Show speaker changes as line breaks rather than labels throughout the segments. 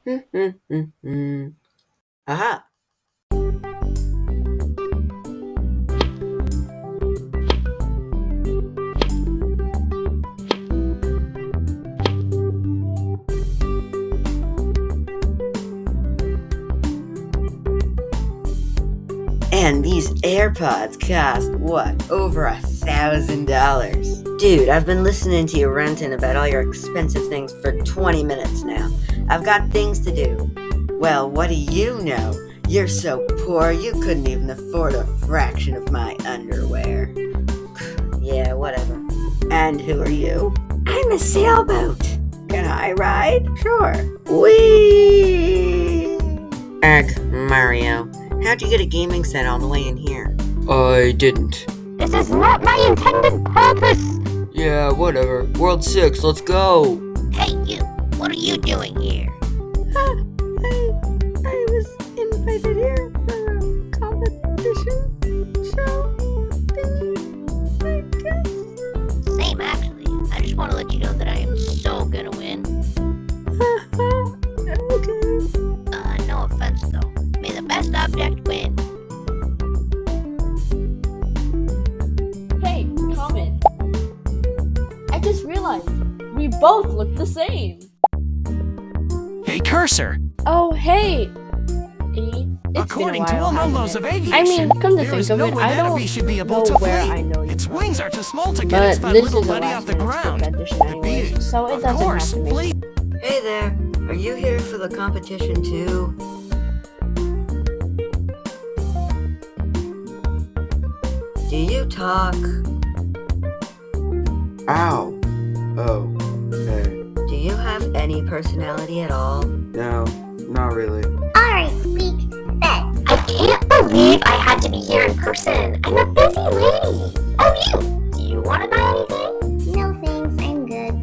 Aha! And these AirPods cost, what, over $1,000? Dude, I've been listening to you ranting about all your expensive things for 20 minutes now. I've got things to do. Well, what do you know? You're so poor you couldn't even afford a fraction of my underwear. Yeah, whatever. And who are you? I'm a sailboat. Can I ride? Sure. Whee! Mario. How'd you get a gaming set on the way in here?
I didn't.
This is not my intended purpose!
Yeah, whatever. World 6, let's go!
Hey, you! What are you doing here?
I was invited here for a competition show thingy, I guess.
Same, actually. I just want to let you know that I am so gonna win.
Okay.
No offense, though. May the best object win.
Hey, comment. I just realized we both look the same.
Hey, Cursor!
Oh, hey. It's
According
been a
to
while,
all
hasn't
laws
it?
of aviation,
I mean, come to
there
think
is
of
no
it,
way
I
that
don't
we should be able
know
to
where
flee.
I know you
Its
from.
wings are too small to get
But
its fat
this
little
is a
buddy
last
off the
minute
ground.
edition
It'd
anyway,
be-
so it
of
doesn't
course,
have to make
please.
Hey there. Are you here for the competition too? Do you talk?
Ow! Oh, hey.
Do you have any personality at all?
No, not really.
Alright, Squeak. Bet. I can't believe I had to be here in person. I'm a busy lady. Oh, you! Do you want to buy anything? No thanks, I'm good.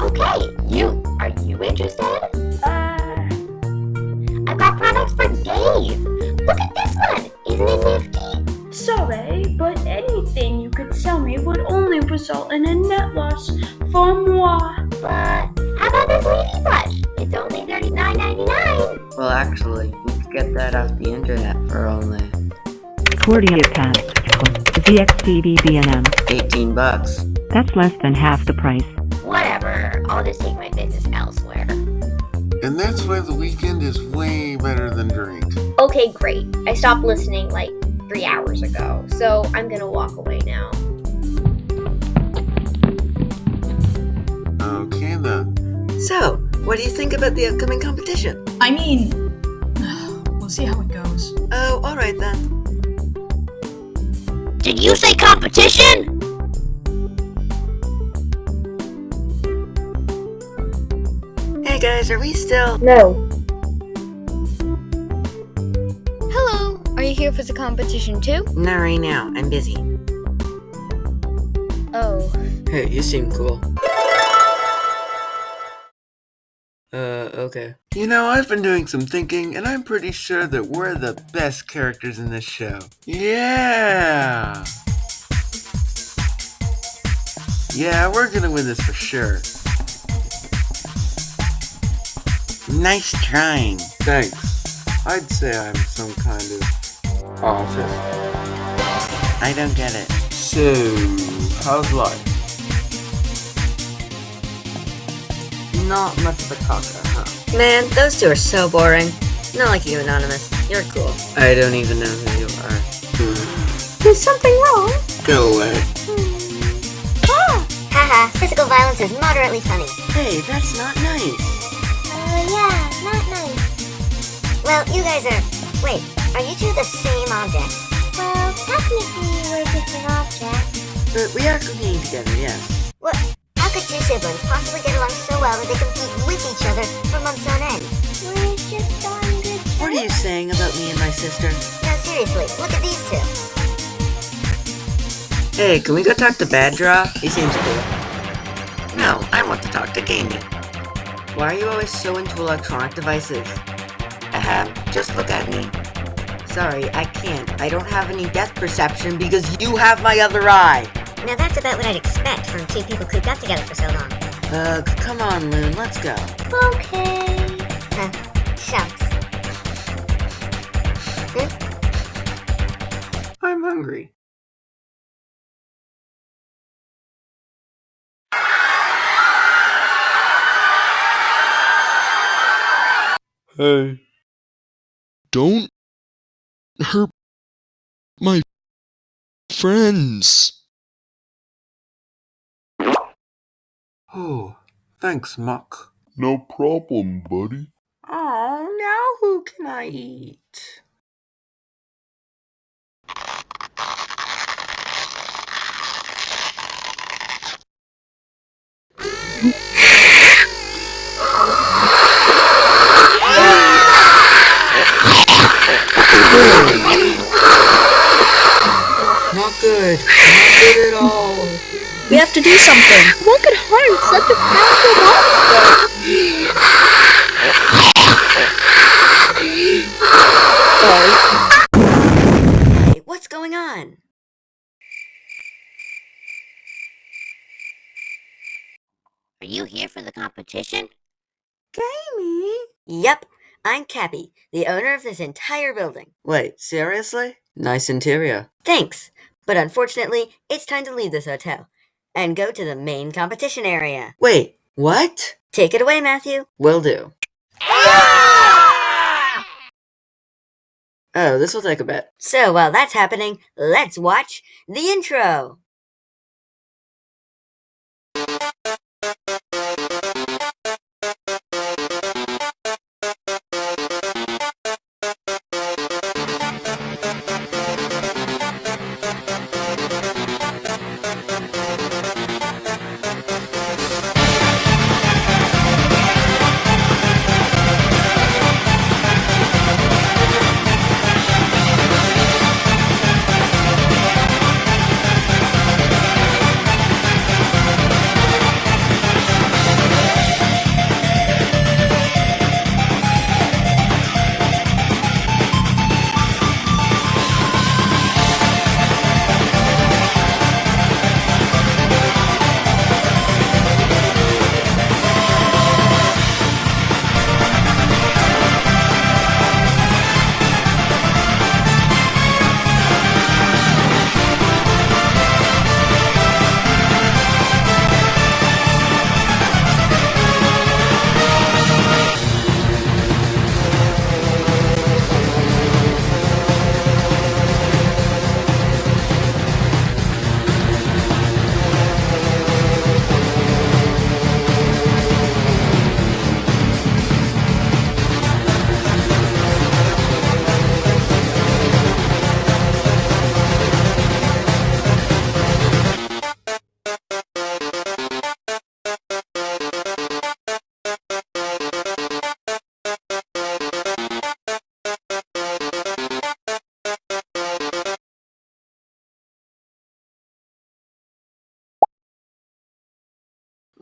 Okay, you. Are you interested? I've got products for days. Look at this one. Isn't it nifty?
Sorry, but anything you could sell me would only result in a net loss for moi.
But how about this lady plush? It's only $39.99.
Well, actually, you could get that off the internet for only
Cordia Tactical, ZXTVBNM.
$18.
That's less than half the price.
Whatever. I'll just take my business elsewhere.
And that's why the weekend is way better than drink.
Okay, great. I stopped listening like 3 hours ago, so I'm gonna walk away now.
Okay then.
So, what do you think about the upcoming competition?
I mean, we'll see how it goes.
Oh, alright then.
Did you say competition?
Hey guys, are we still?
No. Hello. Are you here for the competition too?
Not right now, I'm busy.
Oh.
Hey, you seem cool. Okay.
You know, I've been doing some thinking, and I'm pretty sure that we're the best characters in this show. Yeah! Yeah, we're gonna win this for sure. Nice trying.
Thanks. I'd say I'm some kind of artist.
I don't get it.
So, how's life?
Not much of a talker, huh? Man, those two are so boring. Not like you, Anonymous. You're cool.
I don't even know who you are.
Is something wrong?
Go away.
Oh! Haha, physical violence is moderately funny.
Hey, that's not nice.
Yeah, not nice. Well, you guys are... Wait, are you two the same object? Well, technically, we're different objects.
But we are competing together, yes.
What? How could two siblings possibly get along so well that they compete with each other for months on end? We're just on good terms.
What are you saying about me and my sister?
No, seriously, look at these two.
Hey, can we go talk to Bad Draw? He seems cool. No, I want to talk to Gaming. Why are you always so into electronic devices? Just look at me. Sorry, I can't. I don't have any depth perception because you have my other eye.
Now that's about what I'd expect from two people cooped up together for so long.
Come on, Loon, let's go.
Okay. Shucks.
I'm hungry.
Hey. Don't hurt my friends.
Oh, thanks, Muck.
No problem, buddy.
Oh, now who can I eat? Not good. Not good at all.
We have to do something. What could harm such a powerful monster?
Hey, what's going on?
Are you here for the competition?
Gamey? Yep, I'm Cappy, the owner of this entire building.
Wait, seriously? Nice interior.
Thanks, but unfortunately, it's time to leave this hotel and go to the main competition area.
Wait, what?
Take it away, Mathiew.
Will do. Oh, this will take a bit.
So while that's happening, let's watch the intro.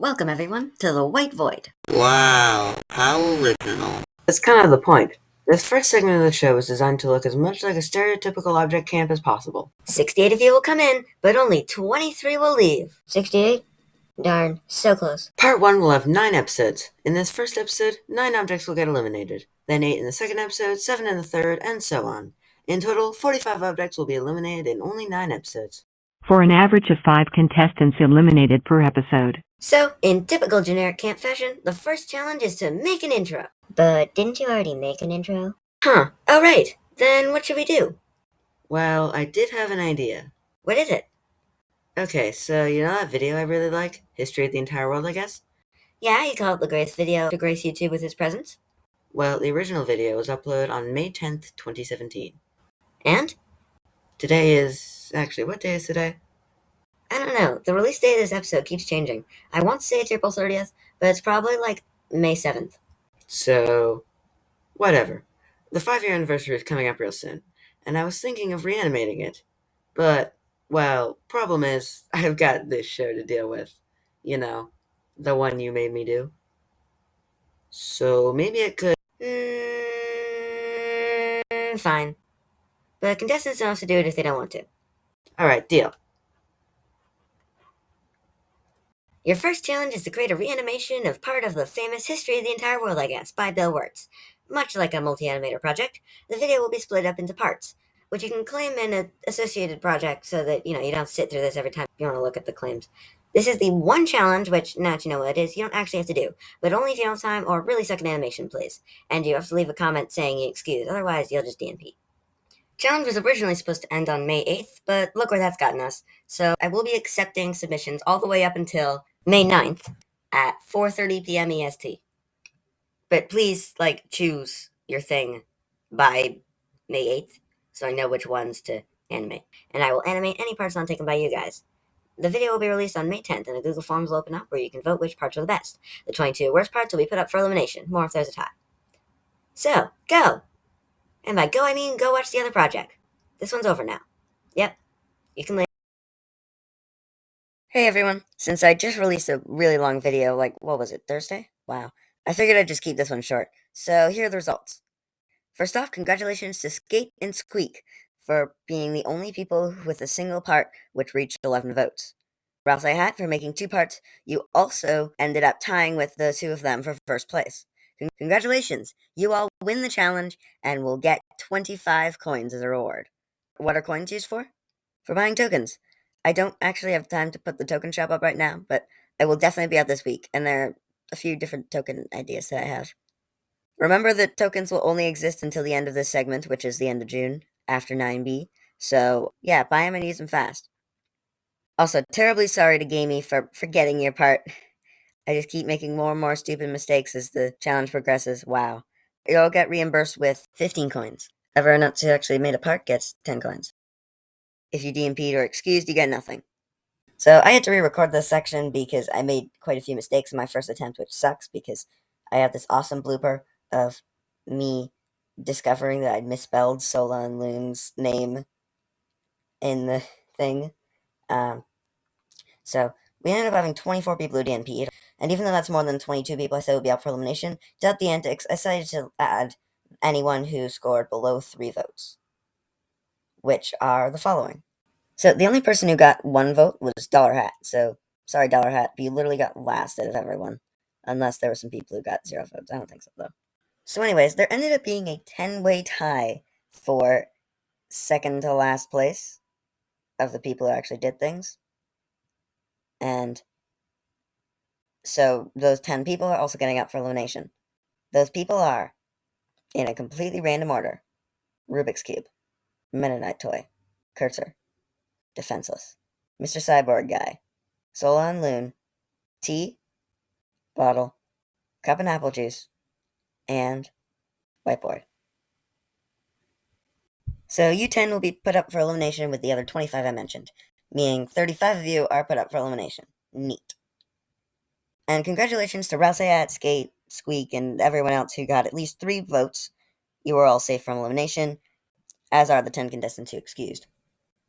Welcome, everyone, to the White Void.
Wow, how original. That's kind of the point. This first segment of the show is designed to look as much like a stereotypical object camp as possible.
68 of you will come in, but only 23 will leave.
68? Darn, so close.
Part 1 will have 9 episodes. In this first episode, 9 objects will get eliminated. Then 8 in the second episode, 7 in the third, and so on. In total, 45 objects will be eliminated in only 9 episodes.
For an average of 5 contestants eliminated per episode.
So, in typical generic camp fashion, the first challenge is to make an intro.
But didn't you already make an intro?
Huh, oh right. Then what should we do?
Well, I did have an idea.
What is it?
Okay, so you know that video I really like? History of the Entire World, I guess?
Yeah, you call it the greatest video to grace YouTube with his presence.
Well, the original video was uploaded on May 10th, 2017.
And?
Today is... Actually, what day is today?
I don't know. The release date of this episode keeps changing. I want to say it's April 30th, but it's probably like May 7th.
So, whatever. The 5-year anniversary is coming up real soon, and I was thinking of reanimating it. But, well, problem is, I've got this show to deal with. You know, the one you made me do. So, maybe it could...
Fine. But contestants don't have to do it if they don't want to.
Alright, deal.
Your first challenge is to create a reanimation of part of the famous History of the Entire World, I guess, by Bill Wirtz. Much like a multi-animator project, the video will be split up into parts, which you can claim in an associated project so that, you don't have to sit through this every time you want to look at the claims. This is the one challenge, which, now that you know what it is, you don't actually have to do, but only if you don't have time or really suck at animation, please. And you have to leave a comment saying you excuse, otherwise you'll just DNP. Challenge was originally supposed to end on May 8th, but look where that's gotten us. So I will be accepting submissions all the way up until May 9th at 4:30 p.m. EST. But please, choose your thing by May 8th so I know which ones to animate. And I will animate any parts not taken by you guys. The video will be released on May 10th, and the Google Forms will open up where you can vote which parts are the best. The 22 worst parts will be put up for elimination, more if there's a tie. So, go! And by go, I mean go watch the other project. This one's over now. Yep, you can leave. Hey everyone, since I just released a really long video, what was it, Thursday? Wow. I figured I'd just keep this one short. So here are the results. First off, congratulations to Skate and Squeak for being the only people with a single part which reached 11 votes. Rouse Hat for making 2 parts. You also ended up tying with the 2 of them for first place. Congratulations! You all win the challenge and will get 25 coins as a reward. What are coins used for? For buying tokens. I don't actually have time to put the token shop up right now, but I will definitely be out this week, and there are a few different token ideas that I have. Remember that tokens will only exist until the end of this segment, which is the end of June, after 9B, so yeah, buy them and use them fast. Also, terribly sorry to Gamey for forgetting your part. I just keep making more and more stupid mistakes as the challenge progresses. Wow. You'll get reimbursed with 15 coins. Everyone else who actually made a part gets 10 coins. If you DMP'd or excused, you get nothing. So I had to re-record this section because I made quite a few mistakes in my first attempt, which sucks because I have this awesome blooper of me discovering that I'd misspelled Sola and Loon's name in the thing. So we ended up having 24 people who DNP'd, and even though that's more than 22 people I said would be out for elimination, to up the antics, I decided to add anyone who scored below 3 votes, which are the following. So the only person who got 1 vote was Dollar Hat, so sorry Dollar Hat, but you literally got last out of everyone, unless there were some people who got 0 votes. I don't think so, though. So anyways, there ended up being a 10-way tie for second to last place of the people who actually did things. And so those 10 people are also getting out for elimination. Those people are, in a completely random order, Rubik's Cube, Mennonite Toy, Cursor, Defenseless, Mr. Cyborg Guy, Sola and Loon, Tea, Bottle, Cup and Apple Juice, and Whiteboard. So you 10 will be put up for elimination with the other 25 I mentioned, meaning 35 of you are put up for elimination. Neat. And congratulations to Rouseyat, Skate, Squeak, and everyone else who got at least 3 votes. You are all safe from elimination, as are the 10 contestants who excused.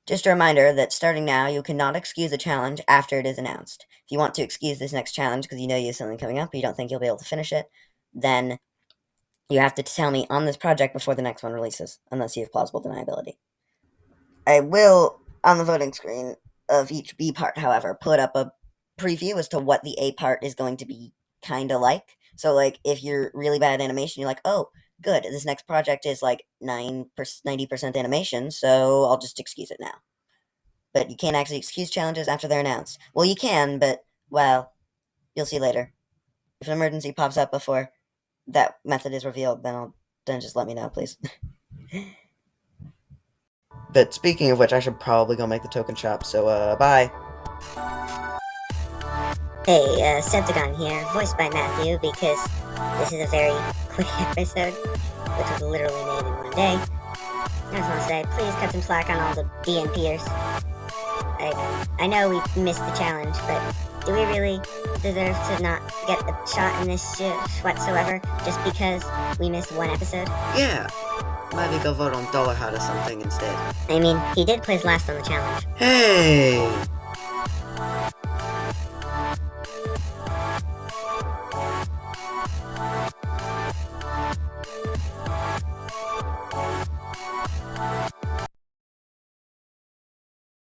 Just a reminder that starting now, you cannot excuse a challenge after it is announced. If you want to excuse this next challenge because you know you have something coming up but you don't think you'll be able to finish it, then you have to tell me on this project before the next one releases, unless you have plausible deniability. I will, on the voting screen of each B part, however, put up a preview as to what the A part is going to be kind of like. So, if you're really bad at animation, you're like, oh, good, this next project is 90% animation, so I'll just excuse it now. But you can't actually excuse challenges after they're announced. Well, you can, but, well, you'll see later. If an emergency pops up before that method is revealed, then just let me know, please.
But speaking of which, I should probably go make the token shop, so, bye.
Hey, Septagon here, voiced by Mathiew, because this is a very quick episode, which was literally made in one day. I just want to say, please cut some slack on all the DNPers. I know we missed the challenge, but do we really deserve to not get a shot in this shit whatsoever, just because we missed 1 episode?
Yeah, maybe go vote on Dollar Hat or something instead.
I mean, he did place last on the challenge.
Hey!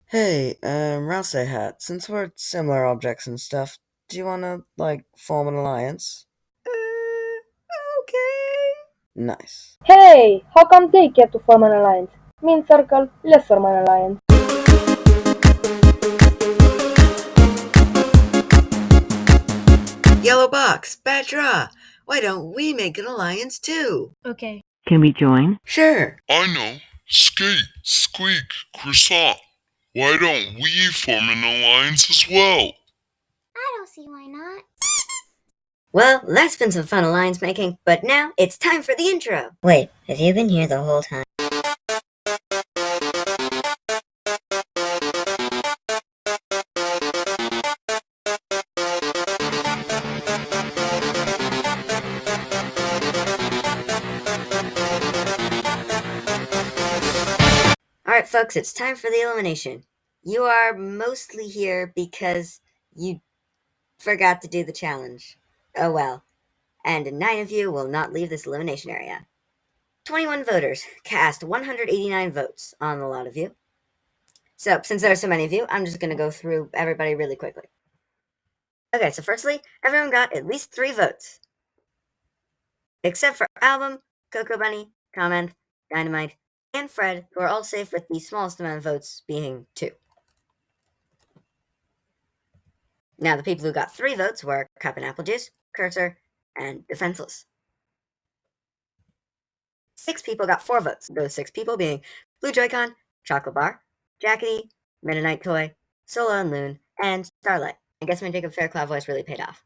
Hey, Rouse Hat, since we're similar objects and stuff, Do you wanna, form an alliance? Okay. Nice.
Hey, how come they get to form an alliance? Me and Circle, let's form an alliance.
Yellow box, bad draw. Why don't we make an alliance too?
Okay.
Can we join?
Sure.
I know. Skate, Squeak, Croissant. Why don't we form an alliance as well?
I don't see why not.
Well, that's been some fun alliance making, but now it's time for the intro. Wait, have you been here the whole time? Alright folks, it's time for the elimination. You are mostly here because you forgot to do the challenge. Oh well. And 9 of you will not leave this elimination area. 21 voters cast 189 votes on the lot of you. So, since there are so many of you, I'm just going to go through everybody really quickly. Okay, so firstly, everyone got at least 3 votes. Except for Album, Coco Bunny, Comment, Dynamite, and Fred, who are all safe with the smallest amount of votes being 2. Now, the people who got 3 votes were Cup and Apple Juice, Cursor, and Defenseless. 6 people got 4 votes, those 6 people being Blue Joy-Con, Chocolate Bar, Jackety, Mennonite Toy, Solo and Loon, and Starlight. I guess my Jacob Fairclough voice really paid off.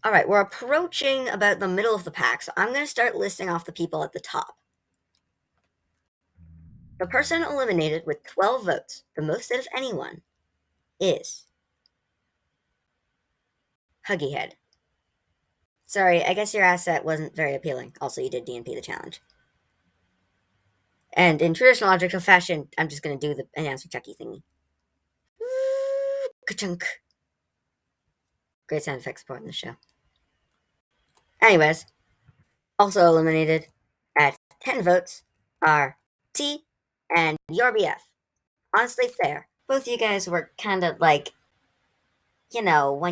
Alright, we're approaching about the middle of the pack, so I'm going to start listing off the people at the top. The person eliminated with 12 votes, the most out of anyone, is Huggy Head. Sorry, I guess your asset wasn't very appealing. Also, you did DNP the challenge. And in traditional object of fashion, I'm just going to do the announcer Chucky thingy. Ka-chunk. Great sound effects support in the show. Anyways, also eliminated at 10 votes are T and Your BF. Honestly, fair. Both you guys were kind of when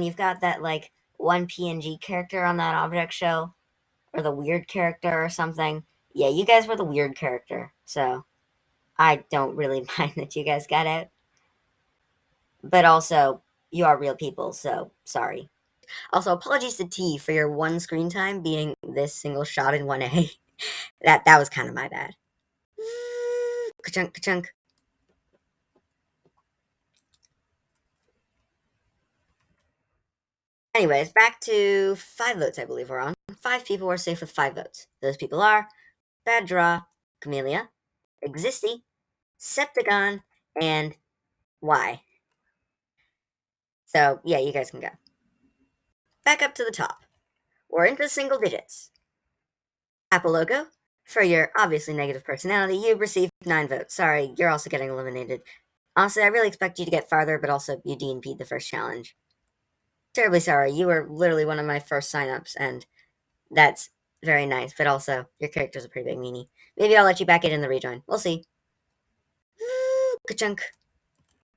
you've got that, one PNG character on that object show, or the weird character or something. Yeah, you guys were the weird character, so I don't really mind that you guys got out. But also, you are real people, so sorry. Also, apologies to T for your one screen time being this single shot in 1A. that was kind of my bad. Ka-chunk, ka-chunk. Anyways, back to 5 votes, I believe we're on. 5 people were safe with 5 votes. Those people are Bad Draw, Camellia, Existy, Septagon, and Y. So, yeah, you guys can go. Back up to the top. We're into single digits. Apple Logo, for your obviously negative personality, you received 9 votes. Sorry, you're also getting eliminated. Honestly, I really expect you to get farther, but also you DNP'd the first challenge. Terribly sorry, you were literally one of my first signups, and that's very nice, but also, your character's a pretty big meanie. Maybe I'll let you back in the rejoin. We'll see. Ka-chunk.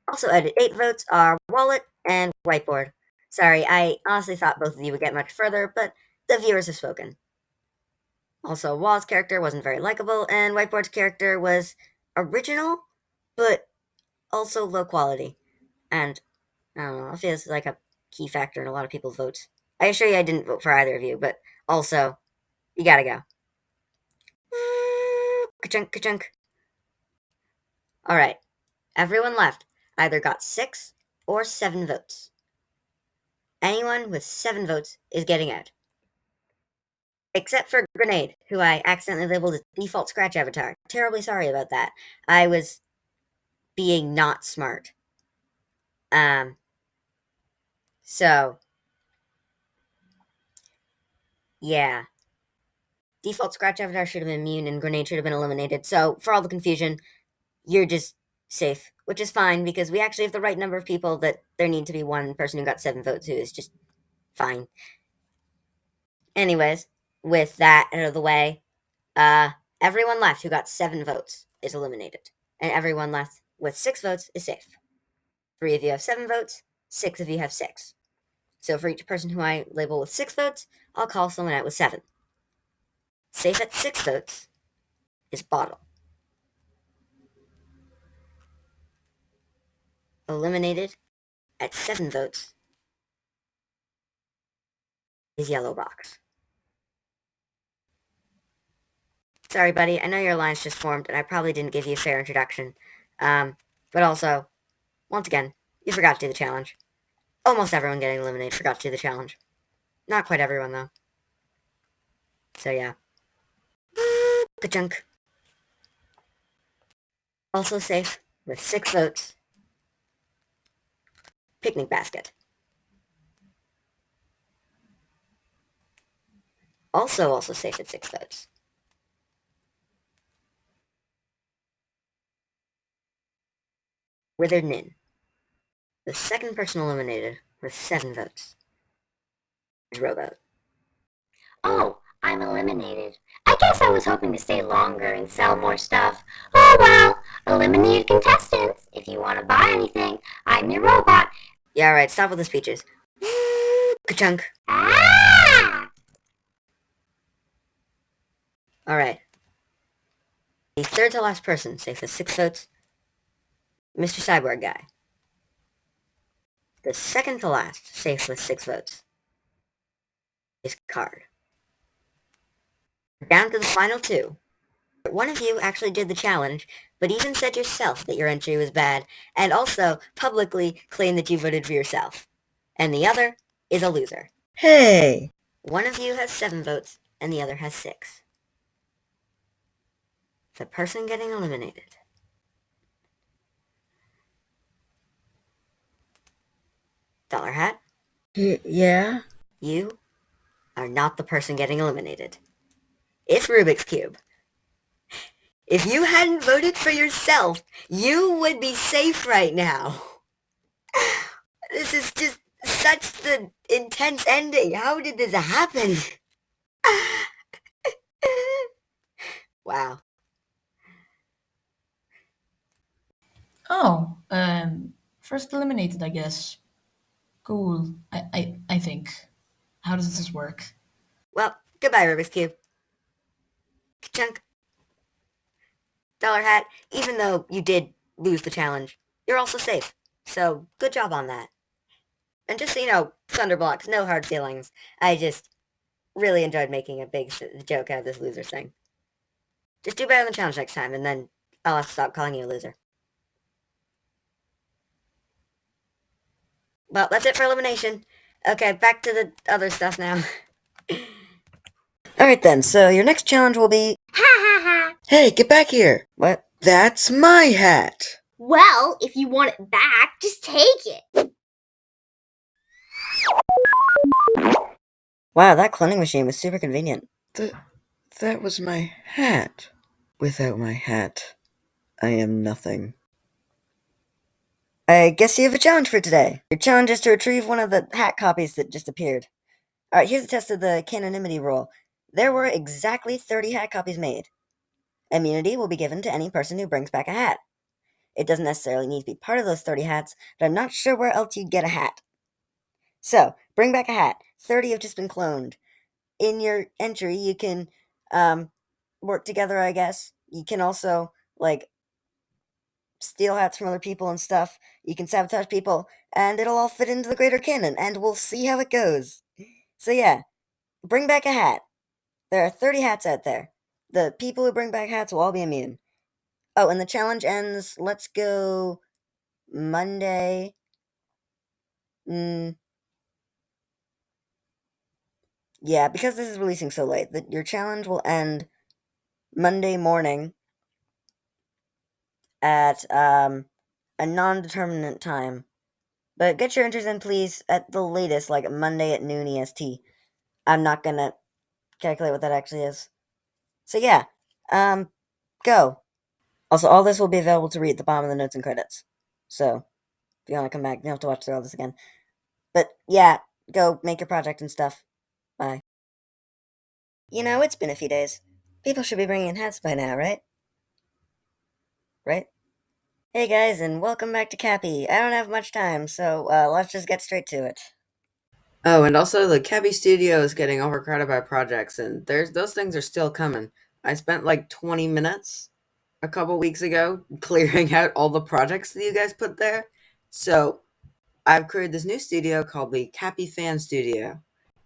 Also added 8 votes are Wallet and Whiteboard. Sorry, I honestly thought both of you would get much further, but the viewers have spoken. Also, Wall's character wasn't very likable, and Whiteboard's character was original, but also low quality. And, I don't know, it feels like a key factor in a lot of people's votes. I assure you I didn't vote for either of you, but also, you gotta go. Ka-chunk, ka-chunk. Alright, everyone left either got 6 or 7 votes. Anyone with 7 votes is getting out. Except for Grenade, who I accidentally labeled as default Scratch avatar. Terribly sorry about that. I was being not smart. So, yeah. Default Scratch avatar should have been immune and Grenade should have been eliminated. So, for all the confusion, you're just safe, which is fine because we actually have the right number of people that there need to be one person who got 7 votes who is just fine. Anyways, with that out of the way, everyone left who got 7 votes is eliminated. And everyone left with 6 votes is safe. 3 of you have 7 votes, 6 of you have 6. So for each person who I label with 6 votes, I'll call someone out with 7. Safe at 6 votes is Bottle. Eliminated at 7 votes is Yellow Box. Sorry, buddy, I know your alliance just formed, and I probably didn't give you a fair introduction. But also, once again, you forgot to do the challenge. Almost everyone getting eliminated forgot to do the challenge. Not quite everyone, though. So, yeah. Ka-chunk. Also safe, with 6 votes, Picnic Basket. Also safe at 6 votes, Withered Nin. The second person eliminated with 7 votes is Rowboat.
Oh, I'm eliminated. I guess I was hoping to stay longer and sell more stuff. Oh well, eliminated contestants. If you want to buy anything, I'm your robot.
Yeah, alright, stop with the speeches. Ka-chunk.
Ah!
Alright. The third to last person, safe with 6 votes, Mr. Cyborg Guy. The second to last, safe with 6 votes, is Card. Down to the final 2. One of you actually did the challenge, but even said yourself that your entry was bad, and also publicly claimed that you voted for yourself. And the other is a loser.
Hey!
One of you has 7 votes, and the other has 6. The person getting eliminated. Dollar Hat?
Yeah?
You are not the person getting eliminated. It's Rubik's Cube. If you hadn't voted for yourself, you would be safe right now. This is just such the intense ending. How did this happen? Wow.
Oh, first eliminated, I guess. Cool. I think. How does this work?
Well, goodbye, Rubik's Cube. Chunk. Dollar Hat, even though you did lose the challenge, you're also safe. So, good job on that. And just so you know, Thunderblocks, no hard feelings. I just really enjoyed making a big joke out of this loser thing. Just do better in the challenge next time, and then I'll have to stop calling you a loser. Well, that's it for elimination. Okay, back to the other stuff now. Alright then, so your next challenge will be...
Ha ha ha!
Hey, get back here!
What?
That's my hat!
Well, if you want it back, just take it.
Wow, that cloning machine was super convenient.
That was my hat. Without my hat, I am nothing.
I guess you have a challenge for today. Your challenge is to retrieve one of the hat copies that just appeared. Alright, here's a test of the canonymity rule. There were exactly 30 hat copies made. Immunity will be given to any person who brings back a hat. It doesn't necessarily need to be part of those 30 hats, but I'm not sure where else you'd get a hat. So, bring back a hat. 30 have just been cloned. In your entry, you can work together, I guess. You can also, like, steal hats from other people and stuff. You can sabotage people, and it'll all fit into the greater canon, and we'll see how it goes. So yeah, bring back a hat. There are 30 hats out there. The people who bring back hats will all be immune. Oh, and the challenge ends, let's go Monday. Yeah, because this is releasing so late, your challenge will end Monday morning at a non-determinate time. But get your entries in, please, at the latest, like Monday at noon EST. I'm not gonna calculate what that actually is. So yeah, go. Also, all this will be available to read at the bottom of the notes and credits. So, if you want to come back, you don't have to watch through all this again. But yeah, go make your project and stuff. Bye. You know, it's been a few days. People should be bringing in hats by now, right? Right? Hey guys, and welcome back to Cappy. I don't have much time, so let's just get straight to it.
Oh, and also the CAPPY Studio is getting overcrowded by projects, and those things are still coming. I spent like 20 minutes a couple weeks ago clearing out all the projects that you guys put there. So I've created this new studio called the CAPPY Fan Studio.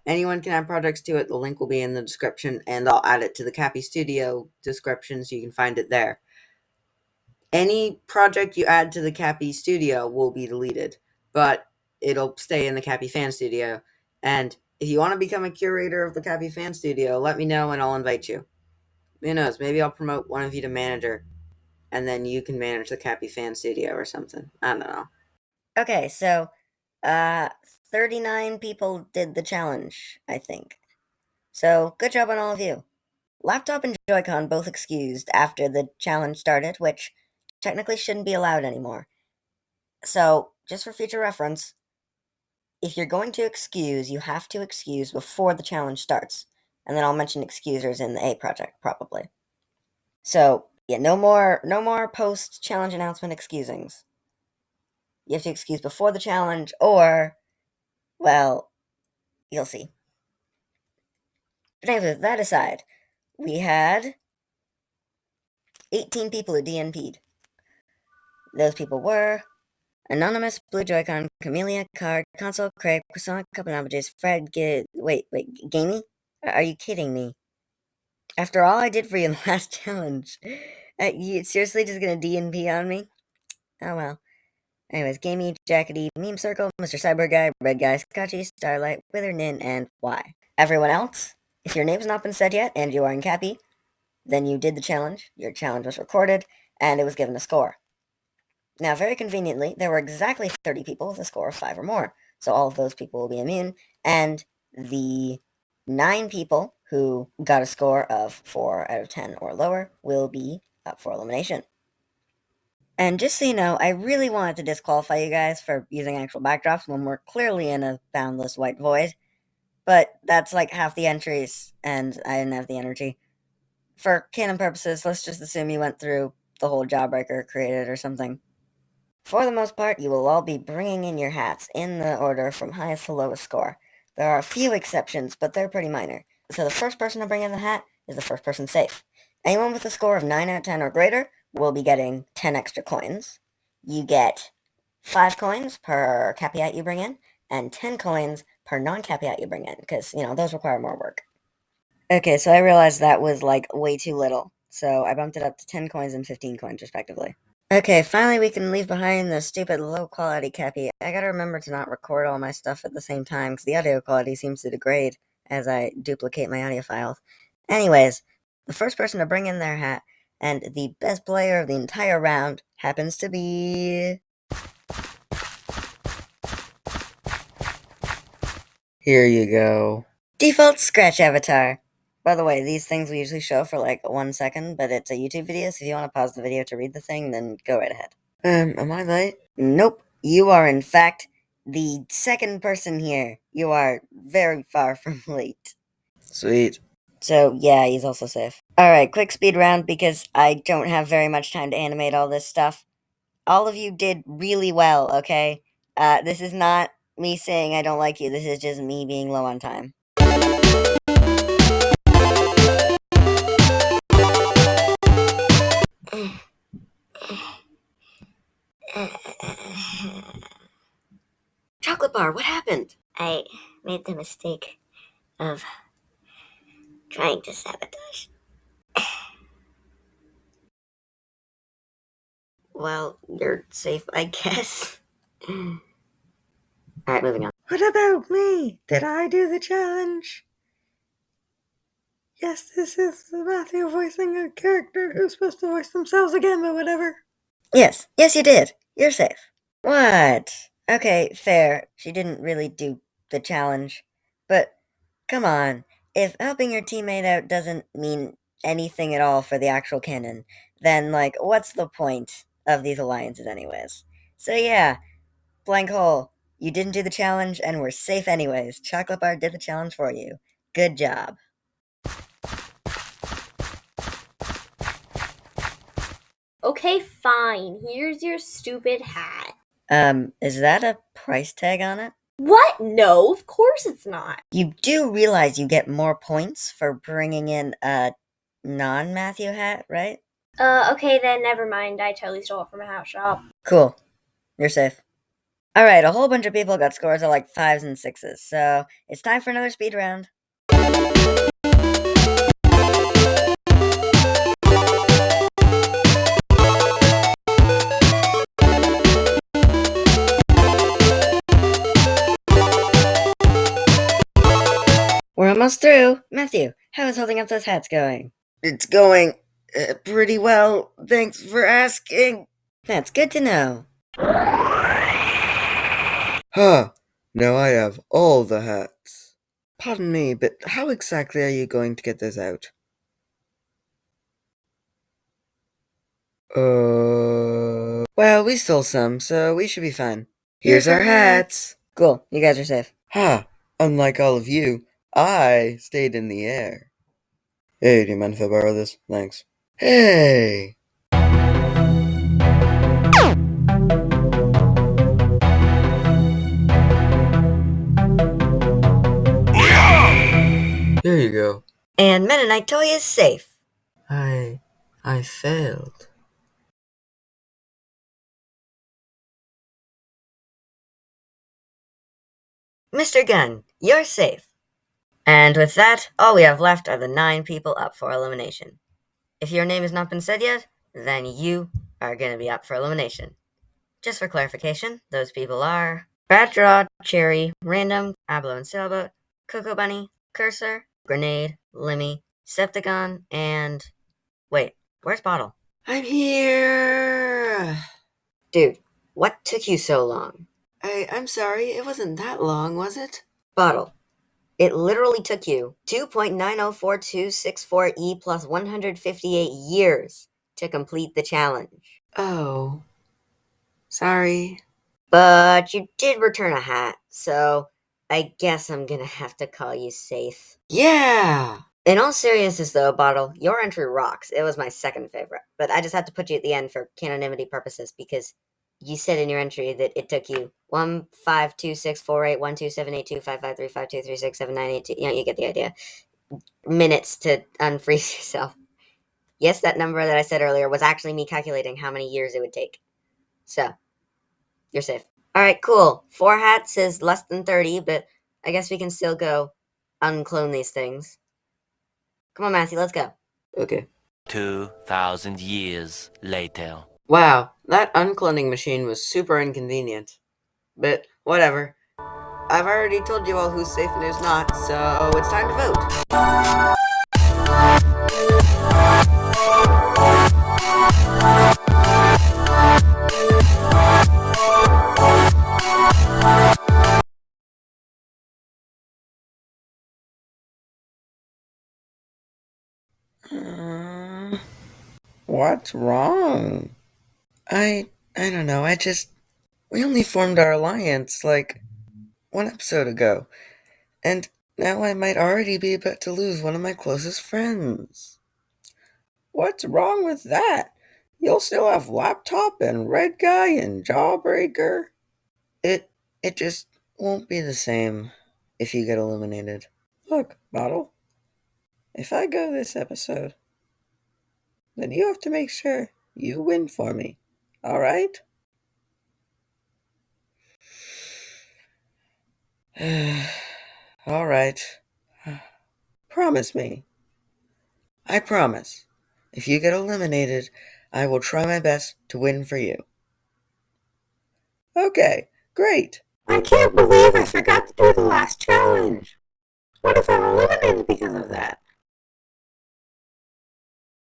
Anyone can add projects to it. The link will be in the description, and I'll add it to the CAPPY Studio description so you can find it there. Any project you add to the CAPPY Studio will be deleted, but it'll stay in the CAPPY Fan Studio. And if you want to become a curator of the CAPPY Fan Studio, let me know and I'll invite you. Who knows? Maybe I'll promote one of you to manager, and then you can manage the CAPPY Fan Studio or something. I don't know.
Okay, so 39 people did the challenge, I think. So good job on all of you. Laptop and Joy-Con both excused after the challenge started, which technically shouldn't be allowed anymore. So, just for future reference, if you're going to excuse, you have to excuse before the challenge starts. And then I'll mention excusers in the A project, probably. So, yeah, no more post-challenge announcement excusings. You have to excuse before the challenge, or, well, you'll see. But anyway, that aside, we had 18 people who DNP'd. Those people were Anonymous, Blue Joy-Con, Camellia, Card, Console, Craig, Croissant, Couple Namages, Fred, Gamey? Are you kidding me? After all I did for you in the last challenge, you seriously just gonna DNP on me? Oh well. Anyways, Gamey, Jackety, Meme Circle, Mr. Cyber Guy, Red Guy, Scotchy, Starlight, Wither, Nin, and Y. Everyone else, if your name's not been said yet and you are in CAPPY, then you did the challenge, your challenge was recorded, and it was given a score. Now, very conveniently, there were exactly 30 people with a score of 5 or more, so all of those people will be immune, and the 9 people who got a score of 4 out of 10 or lower will be up for elimination. And just so you know, I really wanted to disqualify you guys for using actual backdrops when we're clearly in a boundless white void, but that's like half the entries, and I didn't have the energy. For canon purposes, let's just assume you went through the whole Jawbreaker created or something. For the most part, you will all be bringing in your hats in the order from highest to lowest score. There are a few exceptions, but they're pretty minor. So the first person to bring in the hat is the first person safe. Anyone with a score of 9 out of 10 or greater will be getting 10 extra coins. You get 5 coins per CAPPY hat you bring in, and 10 coins per non-CAPPY hat you bring in, because, those require more work. Okay, so I realized that was, way too little. So I bumped it up to 10 coins and 15 coins, respectively. Okay, finally we can leave behind the stupid low-quality CAPPY. I gotta remember to not record all my stuff at the same time, because the audio quality seems to degrade as I duplicate my audio files. Anyways, the first person to bring in their hat, and the best player of the entire round, happens to be...
Here you go.
Default Scratch Avatar. By the way, these things we usually show for 1 second, but it's a YouTube video, so if you want to pause the video to read the thing, then go right ahead.
Am I late?
Nope. You are, in fact, the second person here. You are very far from late.
Sweet.
So, yeah, he's also safe. Alright, quick speed round, because I don't have very much time to animate all this stuff. All of you did really well, okay? This is not me saying I don't like you, this is just me being low on time. Chocolate bar, what happened?
I made the mistake of trying to sabotage.
Well, you're safe, I guess. Alright, moving on.
What about me? Did I do the challenge? Yes, this is Mathiew voicing a character who's supposed to voice themselves again, but whatever.
Yes, you did. You're safe. What? Okay, fair. She didn't really do the challenge. But, come on. If helping your teammate out doesn't mean anything at all for the actual canon, then, what's the point of these alliances anyways? So yeah, blank hole. You didn't do the challenge, and we're safe anyways. Chocolate Bar did the challenge for you. Good job.
Okay, fine. Here's your stupid hat.
Is that a price tag on it?
What? No, of course it's not.
You do realize you get more points for bringing in a non-Mathiew hat, right?
Okay then, never mind. I totally stole it from a house shop.
Cool. You're safe. Alright, a whole bunch of people got scores of like 5s and 6s, so it's time for another speed round. We're almost through. Mathiew, how is holding up those hats going?
It's going pretty well. Thanks for asking.
That's good to know.
Huh. Now I have all the hats. Pardon me, but how exactly are you going to get those out? Well, we stole some, so we should be fine. Here's our hats.
Cool, you guys are safe.
Ha! Unlike all of you, I stayed in the air. Hey, do you mind if I borrow this? Thanks. Hey! There you go.
And Mennonite Toy is safe.
I failed.
Mr. Gunn, you're safe. And with that, all we have left are the 9 people up for elimination. If your name has not been said yet, then you are going to be up for elimination. Just for clarification, those people are Bad Draw, Cherry, Random, Ablo and Sailboat, Cocoa Bunny, Cursor, Grenade, Limmy, Septagon, and... Wait, where's Bottle?
I'm here!
Dude, what took you so long?
I'm sorry, it wasn't that long, was it?
Bottle. It literally took you 2.904264E plus 158 years to complete the challenge.
Oh. Sorry.
But you did return a hat, so I guess I'm gonna have to call you safe.
Yeah!
In all seriousness though, Bottle, your entry rocks. It was my second favorite, but I just had to put you at the end for canonymity purposes because you said in your entry that it took you 152648127825535236798. You know, you get the idea. Minutes to unfreeze yourself. Yes, that number that I said earlier was actually me calculating how many years it would take. So, you're safe. Alright, cool. 4 hats is less than 30, but I guess we can still go unclone these things. Come on, Mathiew, let's go.
Okay.
2,000 years later.
Wow, that uncloning machine was super inconvenient. But whatever. I've already told you all who's safe and who's not, so it's time to vote. What's wrong? I don't know, we only formed our alliance, like, 1 episode ago. And now I might already be about to lose one of my closest friends. What's wrong with that? You'll still have Laptop and Red Guy and Jawbreaker. It just won't be the same if you get eliminated. Look, Bottle, if I go this episode, then you have to make sure you win for me, alright? Alright. Promise me. I promise. If you get eliminated, I will try my best to win for you. Okay, great.
I can't believe I forgot to do the last challenge. What if I'm eliminated because of that?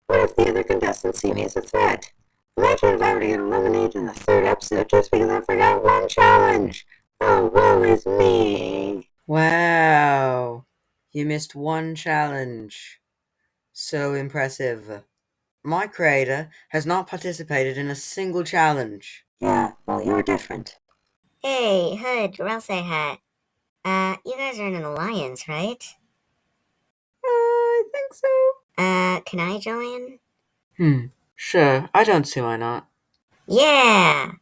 What if the other contestants see me as a threat? Imagine if I were to get eliminated in the 3rd episode just because I forgot one challenge. Oh, woe is me.
Wow. You missed one challenge. So impressive. My creator has not participated in a single challenge.
Yeah, well, you're different.
Hey, Hood, Ralsei Hat. You guys are in an alliance, right?
I think so.
Can I join?
Sure, I don't see why not.
Yeah!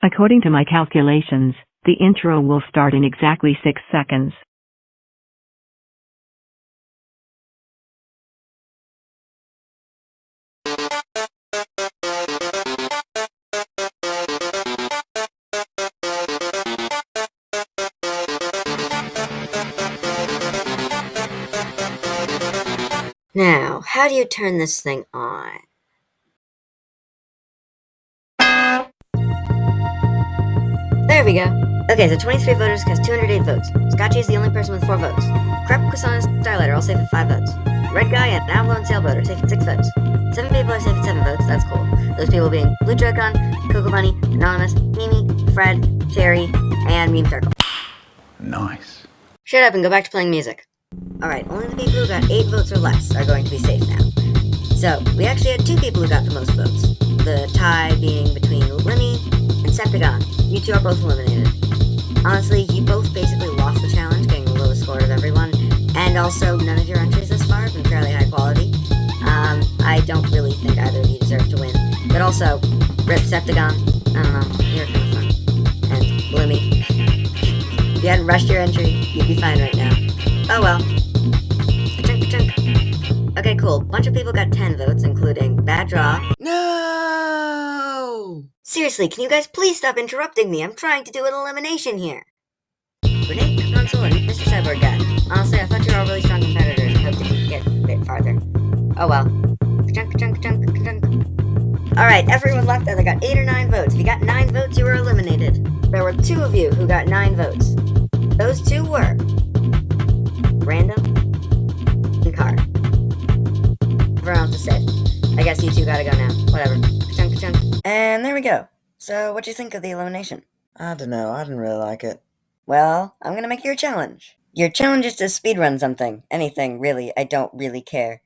According to my calculations, The intro will start in exactly 6 seconds.
Now, how do you turn this thing on? There we go. Okay, so 23 voters cast 208 votes. Scotchy is the only person with 4 votes. Crep, Croissant, and Starlight are all safe at 5 votes. Red Guy and Outlaw and Sailboat are safe at 6 votes. 7 people are safe at 7 votes, that's cool. Those people being Blue Dracon, Coco Bunny, Anonymous, Mimi, Fred, Cherry, and Meme Circle.
Nice.
Shut up and go back to playing music. Alright, only the people who got 8 votes or less are going to be safe now. So, we actually had 2 people who got the most votes. The tie being between Lemmy and Septagon. You 2 are both eliminated. Honestly, you both basically lost the challenge, getting the lowest score of everyone, and also none of your entries thus far have been fairly high quality. I don't really think either of you deserve to win. But also, Rip Septagon, I don't know, you're kind of fun. And Lemmy, if you hadn't rushed your entry, you'd be fine right now. Oh well. Ka-chunk. Okay, cool. Bunch of people got 10 votes, including Bad Draw.
No!
Seriously, can you guys please stop interrupting me? I'm trying to do an elimination here. Grenade, Console, and Mr. Cyborg got. Honestly, I thought you were all really strong competitors and hoped that you'd get a bit farther. Oh well. Ka-chunk. Alright, everyone left either got 8 or 9 votes. If you got 9 votes, you were eliminated. There were 2 of you who got 9 votes. Those 2 were Random and Car. Everyone else is safe. I guess you 2 gotta go now. Whatever. Ka-chunk. And there we go. So, what'd you think of the elimination?
I don't know, I didn't really like it.
Well, I'm gonna make you a challenge. Your challenge is to speedrun something. Anything, really. I don't really care.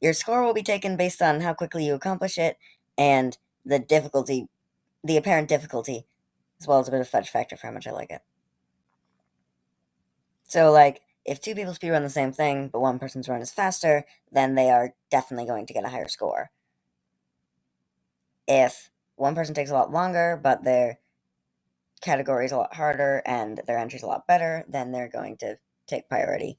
Your score will be taken based on how quickly you accomplish it, and the difficulty, the apparent difficulty, as well as a bit of fudge factor for how much I like it. So, like, if 2 people speedrun the same thing, but one person's run is faster, then they are definitely going to get a higher score. If one person takes a lot longer, but their category is a lot harder and their entry's a lot better, then they're going to take priority.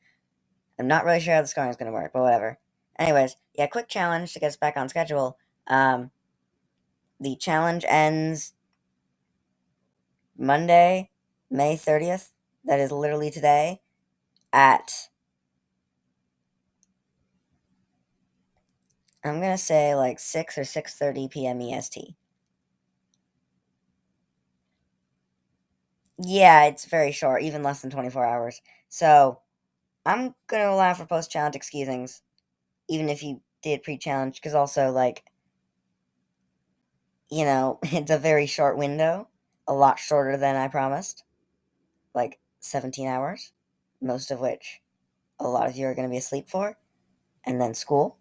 I'm not really sure how the scoring is going to work, but whatever. Anyways, yeah, quick challenge to get us back on schedule. The challenge ends Monday, May 30th. That is literally today at, I'm going to say like 6 or 6:30 p.m. EST. Yeah, it's very short, even less than 24 hours. So, I'm going to allow for post-challenge excusings, even if you did pre-challenge, because also, like, you know, it's a very short window, a lot shorter than I promised, like 17 hours, most of which a lot of you are going to be asleep for, and then school.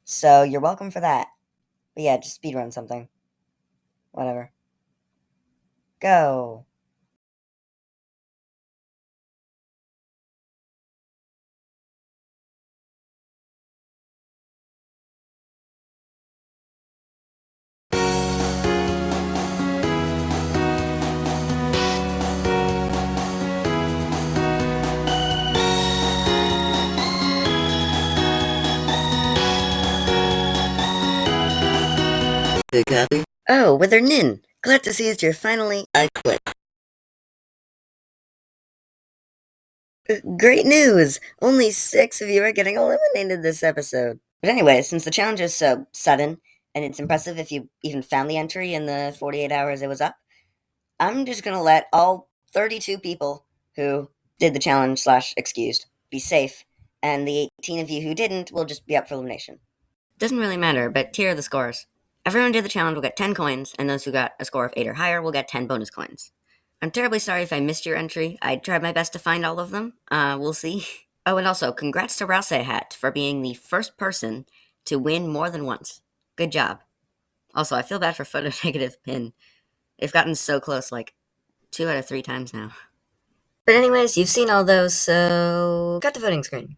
So, you're welcome for that. But yeah, just speedrun something. Whatever. Go.
Hey, Cappy.
Oh, Wither Nin. Glad to see that you're finally...
I quit.
Great news! Only 6 of you are getting eliminated this episode. But anyway, since the challenge is so sudden, and it's impressive if you even found the entry in the 48 hours it was up, I'm just gonna let all 32 people who did the challenge / excused be safe, and the 18 of you who didn't will just be up for elimination. Doesn't really matter, but here are the scores. Everyone who did the challenge will get 10 coins, and those who got a score of 8 or higher will get 10 bonus coins. I'm terribly sorry if I missed your entry. I tried my best to find all of them. We'll see. Oh, and also, congrats to Rouse Hat for being the first person to win more than once. Good job. Also, I feel bad for Photo Negative Pin. They've gotten so close, like, 2 out of 3 times now. But anyways, you've seen all those, so cut the voting screen.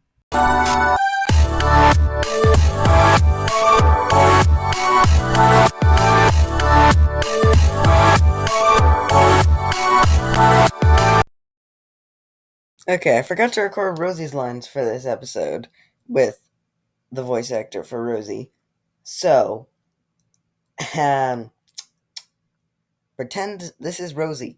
Okay, I forgot to record Rosie's lines for this episode with the voice actor for Rosie. So, pretend this is Rosie.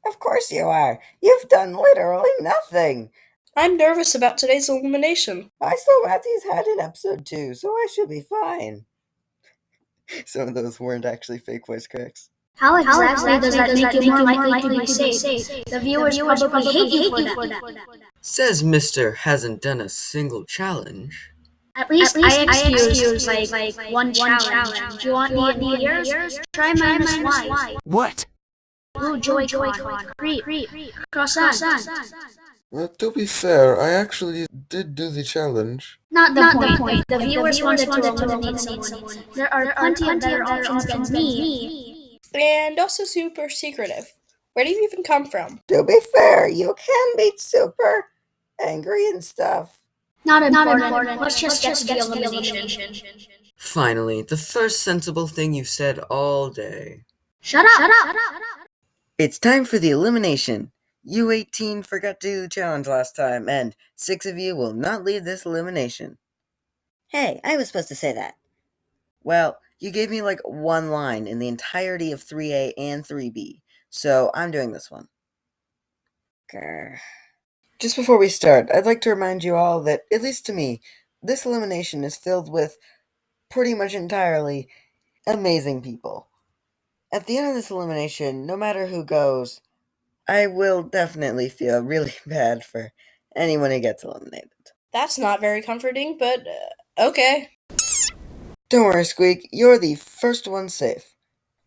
Of course you are. You've done literally nothing.
I'm nervous about today's elimination.
I saw Mathew's head in episode 2, so I should be fine. Some of those weren't actually fake voice cracks.
How exactly does that make you more likely to be safe? The viewers probably hate you for that.
Says Mr. hasn't done a single challenge.
At least I excuse like one challenge. Do you want me to yours? Try minus Y.
What?
Blue Joy-Con. Creep. Croissant.
Well, to be fair, I actually did do the challenge.
Not the point. The viewers wanted to eliminate someone. There are plenty of better options than me.
And also super secretive. Where do you even come from?
To be fair, you can be super angry and stuff.
Not important. Let's just get to the elimination.
Finally, the first sensible thing you've said all day.
Shut up.
It's time for the elimination. You 18 forgot to do the challenge last time, and 6 of you will not leave this elimination. Hey, I was supposed to say that. Well, you gave me like one line in the entirety of 3A and 3B, so I'm doing this one. Grr. Just before we start, I'd like to remind you all that, at least to me, this elimination is filled with pretty much entirely amazing people. At the end of this elimination, no matter who goes, I will definitely feel really bad for anyone who gets eliminated.
That's not very comforting, but okay.
Don't worry, Squeak, you're the first one safe,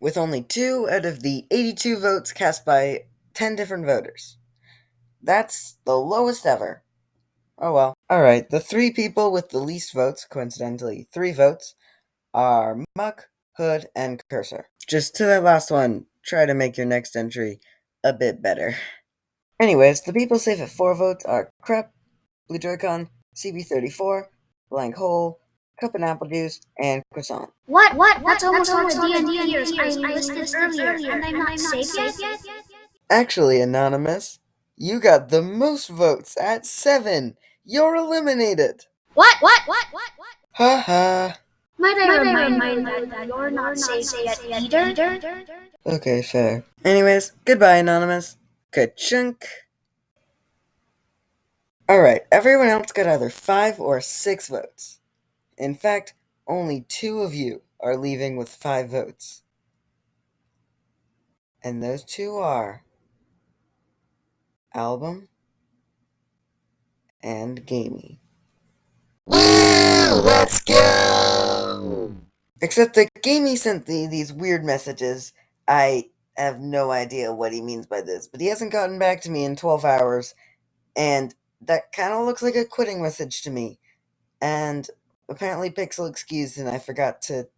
with only 2 out of the 82 votes cast by 10 different voters. That's the lowest ever. Oh well. Alright, the 3 people with the least votes, coincidentally 3 votes, are Muck, Hood, and Cursor. Just to that last one, try to make your next entry a bit better. Anyways, the people safe at 4 votes are Crep, Blue Joy-Con, CB34, Blank Hole, Cup and Apple Juice, and Croissant.
What? That's almost all the D&D years I listed earlier, and I'm not safe yet?
Actually, Anonymous, you got the most votes at 7. You're eliminated.
What?
Ha ha.
Might I remind that you're not safe yet either?
Okay, fair. Anyways, goodbye, Anonymous. Ka-chunk. Alright, everyone else got either 5 or 6 votes. In fact, only 2 of you are leaving with 5 votes. And those 2 are Album and Gamey. Woo! Let's go! Except that Gamey sent these weird messages. I have no idea what he means by this, but he hasn't gotten back to me in 12 hours, and that kind of looks like a quitting message to me. And apparently Pixel excused, and I forgot to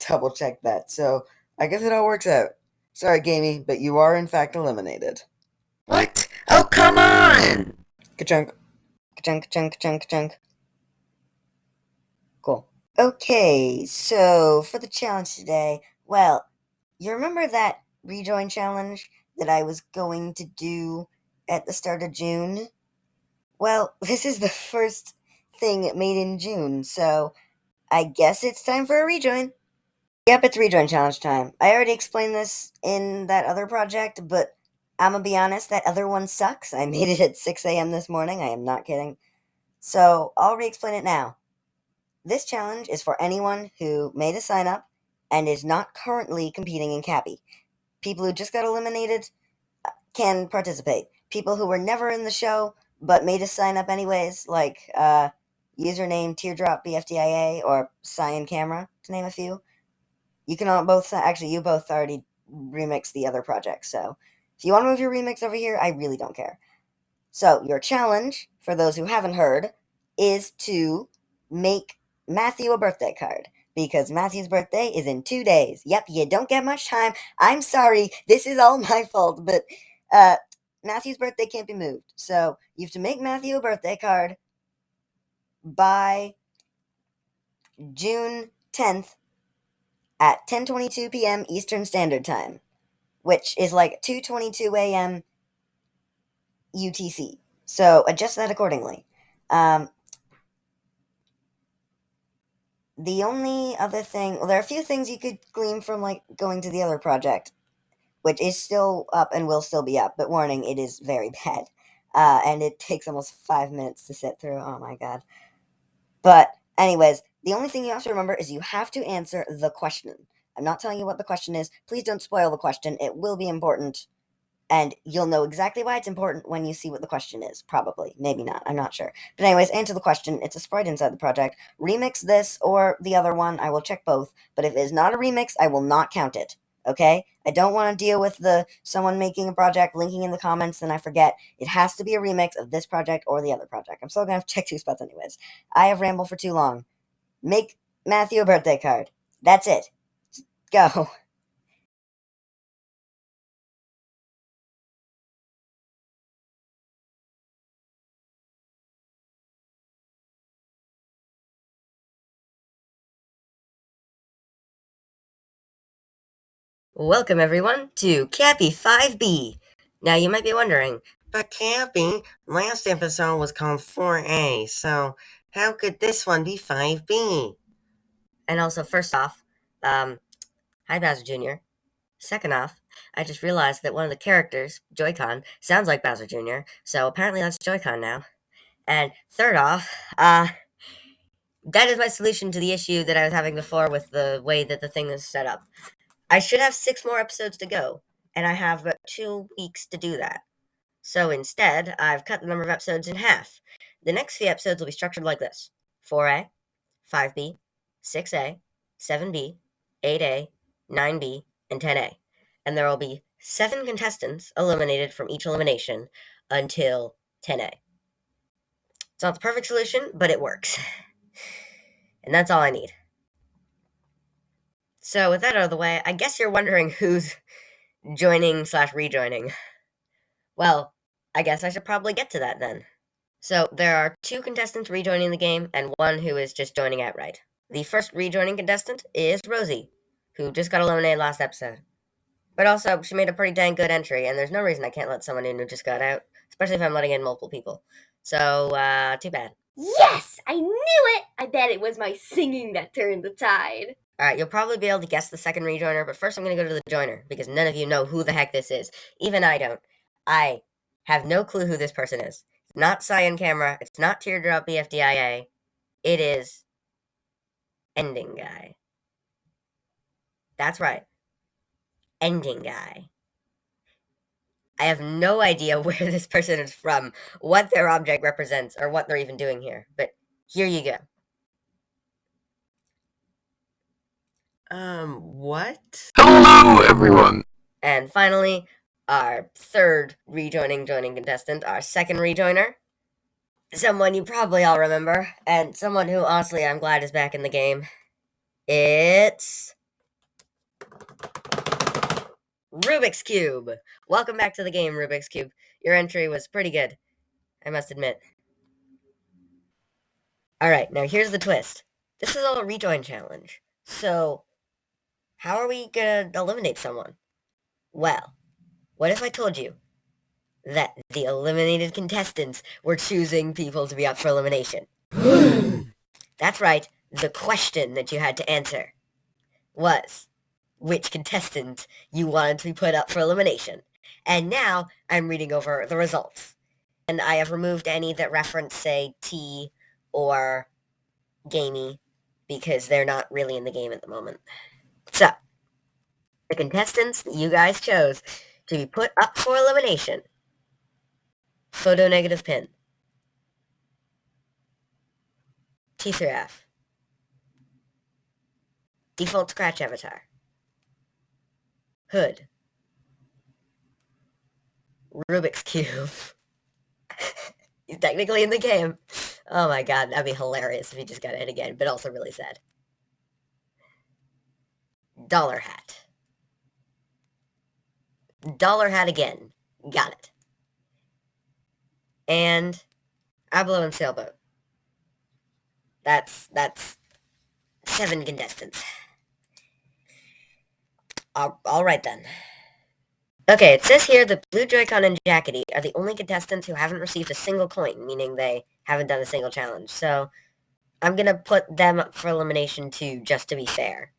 double check that, so I guess it all works out. Sorry, Gamey, but you are in fact eliminated. What? Oh, come on! Ka-chunk. Ka-chunk, ka-chunk, ka-chunk, ka-chunk. Cool. Okay, so for the challenge today, well, you remember that rejoin challenge that I was going to do at the start of June? Well, this is the first thing made in June, so I guess it's time for a rejoin. Yep, it's rejoin challenge time. I already explained this in that other project, but I'm gonna be honest, that other one sucks. I made it at 6 a.m. this morning, I am not kidding. So, I'll re-explain it now. This challenge is for anyone who made a sign-up and is not currently competing in CAPPY. People who just got eliminated can participate. People who were never in the show but made a sign-up anyways, like username Teardrop BFDIA or Cyan Camera, to name a few. You can all both, actually, you both already remixed the other project, so if you want to move your remix over here, I really don't care. So, your challenge, for those who haven't heard, is to make Mathiew a birthday card, because Matthew's birthday is in 2 days. Yep, you don't get much time. I'm sorry, this is all my fault, but Matthew's birthday can't be moved. So, you have to make Mathiew a birthday card by June 10th at 10:22 p.m. Eastern Standard Time.
which is like 2:22 a.m. UTC. So adjust that accordingly. The only other thing, well, there are a few things you could glean from like going to the other project, which is still up and will still be up, but warning, it is very bad. And it takes almost 5 minutes to sit through. Oh my god. But anyways, the only thing you have to remember is you have to answer the question. I'm not telling you what the question is. Please don't spoil the question. It will be important. And you'll know exactly why it's important when you see what the question is. Probably. Maybe not. I'm not sure. But anyways, answer the question. It's a sprite inside the project. Remix this or the other one. I will check both. But if it is not a remix, I will not count it. Okay? I don't want to deal with someone making a project, linking in the comments, and I forget. It has to be a remix of this project or the other project. I'm still going to have to check 2 spots anyways. I have rambled for too long. Make Mathiew a birthday card. That's it. Go. Welcome, everyone, to CAPPY 5B. Now, you might be wondering,
But Cappy, last episode was called 4A, so how could this one be 5B?
And also, first off, hi, Bowser Jr. Second off, I just realized that one of the characters, Joy-Con, sounds like Bowser Jr., so apparently that's Joy-Con now. And third off, that is my solution to the issue that I was having before with the way that the thing is set up. I should have 6 more episodes to go, and I have about 2 weeks to do that. So instead, I've cut the number of episodes in half. The next few episodes will be structured like this: 4A, 5B, 6A, 7B, 8A, 9B, and 10A. And there will be 7 contestants eliminated from each elimination until 10A. It's not the perfect solution, but it works. And that's all I need. So with that out of the way, I guess you're wondering who's joining/rejoining. Well, I guess I should probably get to that then. So there are 2 contestants rejoining the game and 1 who is just joining outright. The first rejoining contestant is Rosie, who just got eliminated last episode. But also, she made a pretty dang good entry, and there's no reason I can't let someone in who just got out, especially if I'm letting in multiple people. So, too bad.
Yes! I knew it! I bet it was my singing that turned the tide.
Alright, you'll probably be able to guess the second rejoiner, but first I'm going to go to the joiner, because none of you know who the heck this is. Even I don't. I have no clue who this person is. It's not Cyan Camera, it's not Teardrop BFDIA. It is Ending Guy. That's right. Ending Guy. I have no idea where this person is from, what their object represents, or what they're even doing here. But here you go.
What?
Hello, everyone!
And finally, our third joining contestant, our second rejoiner. Someone you probably all remember, and someone who, honestly, I'm glad is back in the game. It's Rubik's Cube. Welcome back to the game, Rubik's Cube. Your entry was pretty good, I must admit. Alright, now here's the twist. This is all a rejoin challenge. So, how are we gonna eliminate someone? Well, what if I told you that the eliminated contestants were choosing people to be up for elimination? That's right, the question that you had to answer was which contestant you wanted to be put up for elimination. And now I'm reading over the results. And I have removed any that reference, say, T or Gamey, because they're not really in the game at the moment. So, the contestants that you guys chose to be put up for elimination: Photo Negative Pin, T3F, Default Scratch Avatar, Hood, Rubik's Cube. He's technically in the game. Oh my god, that'd be hilarious if he just got in again, but also really sad. Dollar Hat. Dollar Hat again. Got it. And Ablo and Sailboat. That's 7 contestants. Alright then. Okay, it says here that Blue Joy-Con and Jackety are the only contestants who haven't received a single coin, meaning they haven't done a single challenge. So I'm gonna put them up for elimination too, just to be fair.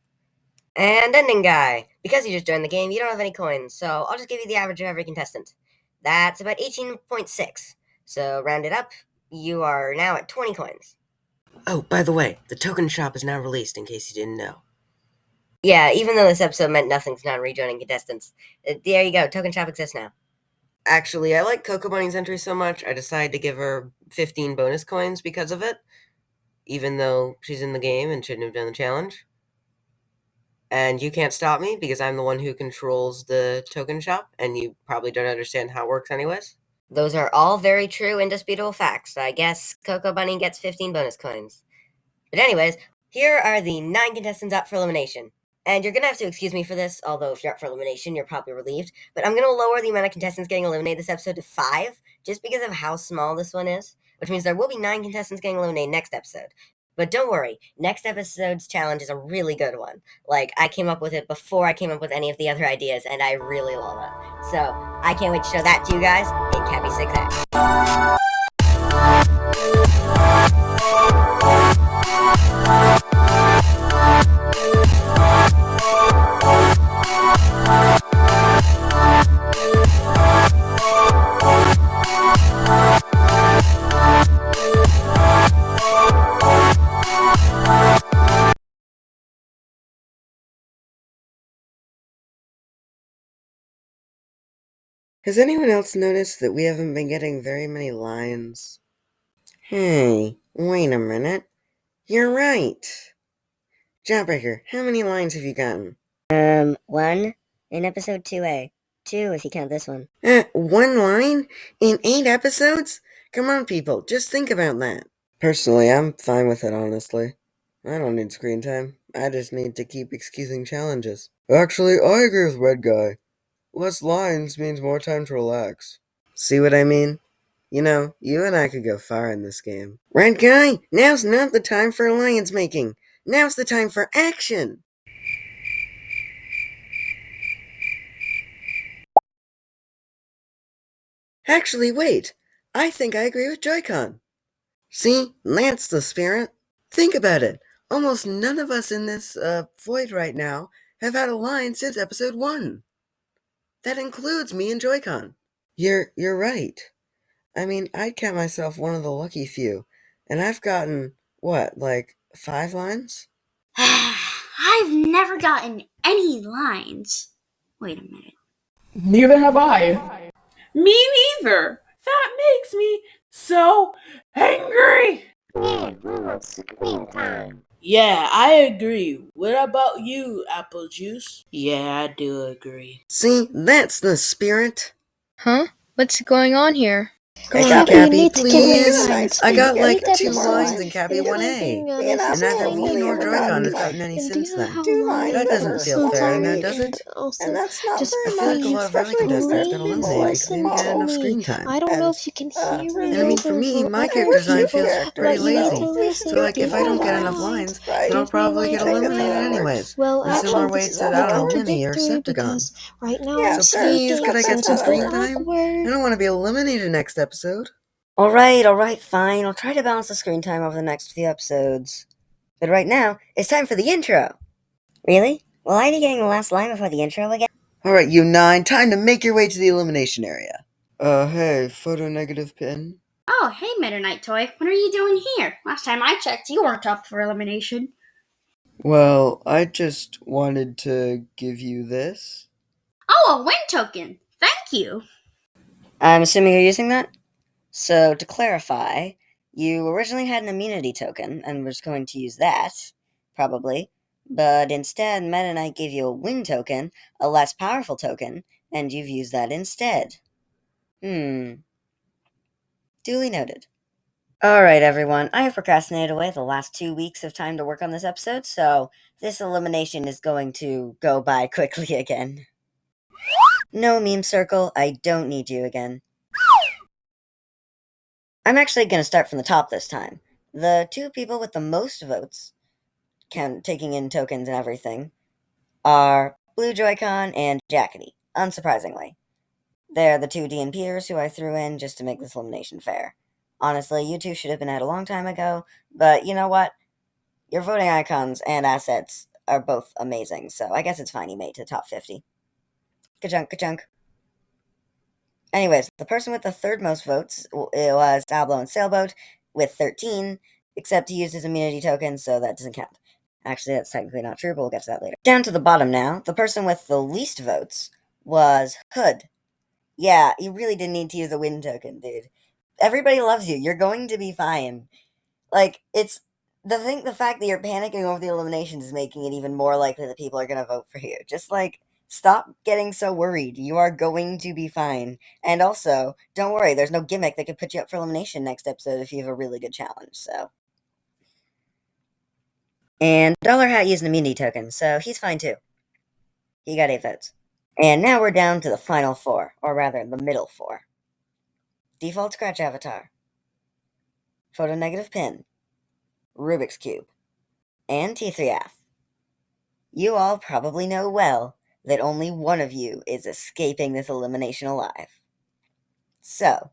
And Ending Guy. Because you just joined the game, you don't have any coins, so I'll just give you the average of every contestant. That's about 18.6. So round it up, you are now at 20 coins.
Oh, by the way, the token shop is now released in case you didn't know.
Yeah, even though this episode meant nothing to non-rejoining contestants. There you go, token shop exists now.
Actually, I like Coco Bunny's entry so much, I decided to give her 15 bonus coins because of it, even though she's in the game and shouldn't have done the challenge. And you can't stop me because I'm the one who controls the token shop, and you probably don't understand how it works anyways.
Those are all very true, indisputable facts. I guess Coco Bunny gets 15 bonus coins. But anyways, here are the 9 contestants up for elimination. And you're gonna have to excuse me for this, although if you're up for elimination, you're probably relieved. But I'm gonna lower the amount of contestants getting eliminated this episode to 5, just because of how small this one is. Which means there will be 9 contestants getting eliminated next episode. But don't worry, next episode's challenge is a really good one. Like, I came up with it before I came up with any of the other ideas, and I really love it. So, I can't wait to show that to you guys in Cappy 6X.
Has anyone else noticed that we haven't been getting very many lines? Hey, wait a minute. You're right. Jawbreaker, how many lines have you gotten?
1 in episode 2A. 2 if you count this one.
1 line? In 8 episodes? Come on, people, just think about that. Personally, I'm fine with it, honestly. I don't need screen time. I just need to keep excusing challenges. Actually, I agree with Red Guy. Less lines means more time to relax. See what I mean? You know, you and I could go far in this game. Red Guy, now's not the time for alliance making. Now's the time for action! Actually, wait. I think I agree with Joy-Con. See, that's the spirit. Think about it. Almost none of us in this, void right now have had a line since episode 1. That includes me and Joy-Con. You're right. I mean, I'd count myself one of the lucky few. And I've gotten, what, like 5 lines?
I've never gotten any lines. Wait a minute.
Neither have I.
Me neither. That makes me so angry. Yeah, I agree. What about you, Apple Juice? Yeah, I do agree.
See, that's the spirit.
Huh? What's going on here?
Come on, Cappy, please. I got like 2 lines in Cappy 1A, and neither me nor Joy-Con has gotten any since then. That doesn't feel fair now, does it?
And that's not
I feel like a lot of early contestants got eliminated because they didn't get enough screen time.
I don't know if you can hear me.
And I mean, for me, my character design feels pretty lazy. So like, if I don't get enough lines, then I'll probably get eliminated anyways. In similar way to, I don't know, Minnie or Septagon.
Right now,
So please, could I get some screen time? I don't want to be eliminated next episode.
Alright, fine. I'll try to balance the screen time over the next few episodes. But right now, it's time for the intro. Really? Will I be getting the last line before the intro again?
Alright, you 9, time to make your way to the elimination area. Hey, photo negative pin.
Oh, hey, Meta Knight Toy. What are you doing here? Last time I checked, you weren't up for elimination.
Well, I just wanted to give you this.
Oh, a win token. Thank you.
I'm assuming you're using that? So, to clarify, you originally had an immunity token and was going to use that, probably, but instead Meta Knight gave you a win token, a less powerful token, and you've used that instead. Duly noted. Alright, everyone, I have procrastinated away the last 2 weeks of time to work on this episode, so this elimination is going to go by quickly again. No, Meme Circle, I don't need you again. I'm actually going to start from the top this time. The 2 people with the most votes, taking in tokens and everything, are Blue Joy-Con and Jackety. unsurprisingly. They're the two DNPers who I threw in just to make this elimination fair. Honestly, you two should have been out a long time ago, but you know what? Your voting icons and assets are both amazing, so I guess it's fine you made it to the top 50. Ka-chunk, ka-chunk. Anyways, the person with the third most votes was Diablo and Sailboat with 13, except he used his immunity token, so that doesn't count. Actually, that's technically not true, but we'll get to that later. Down to the bottom now, the person with the least votes was Hood. Yeah, you really didn't need to use a win token, dude. Everybody loves you. You're going to be fine. Like, it's the fact that you're panicking over the eliminations is making it even more likely that people are going to vote for you. Just, like, stop getting so worried. You are going to be fine. And also, don't worry, there's no gimmick that could put you up for elimination next episode if you have a really good challenge, so. And Dollar Hat used an immunity token, so he's fine too. He got 8 votes. And now we're down to the final 4, or rather, the middle 4. Default Scratch Avatar, Photo Negative Pin, Rubik's Cube, and T3F. You all probably know well that only one of you is escaping this elimination alive. So,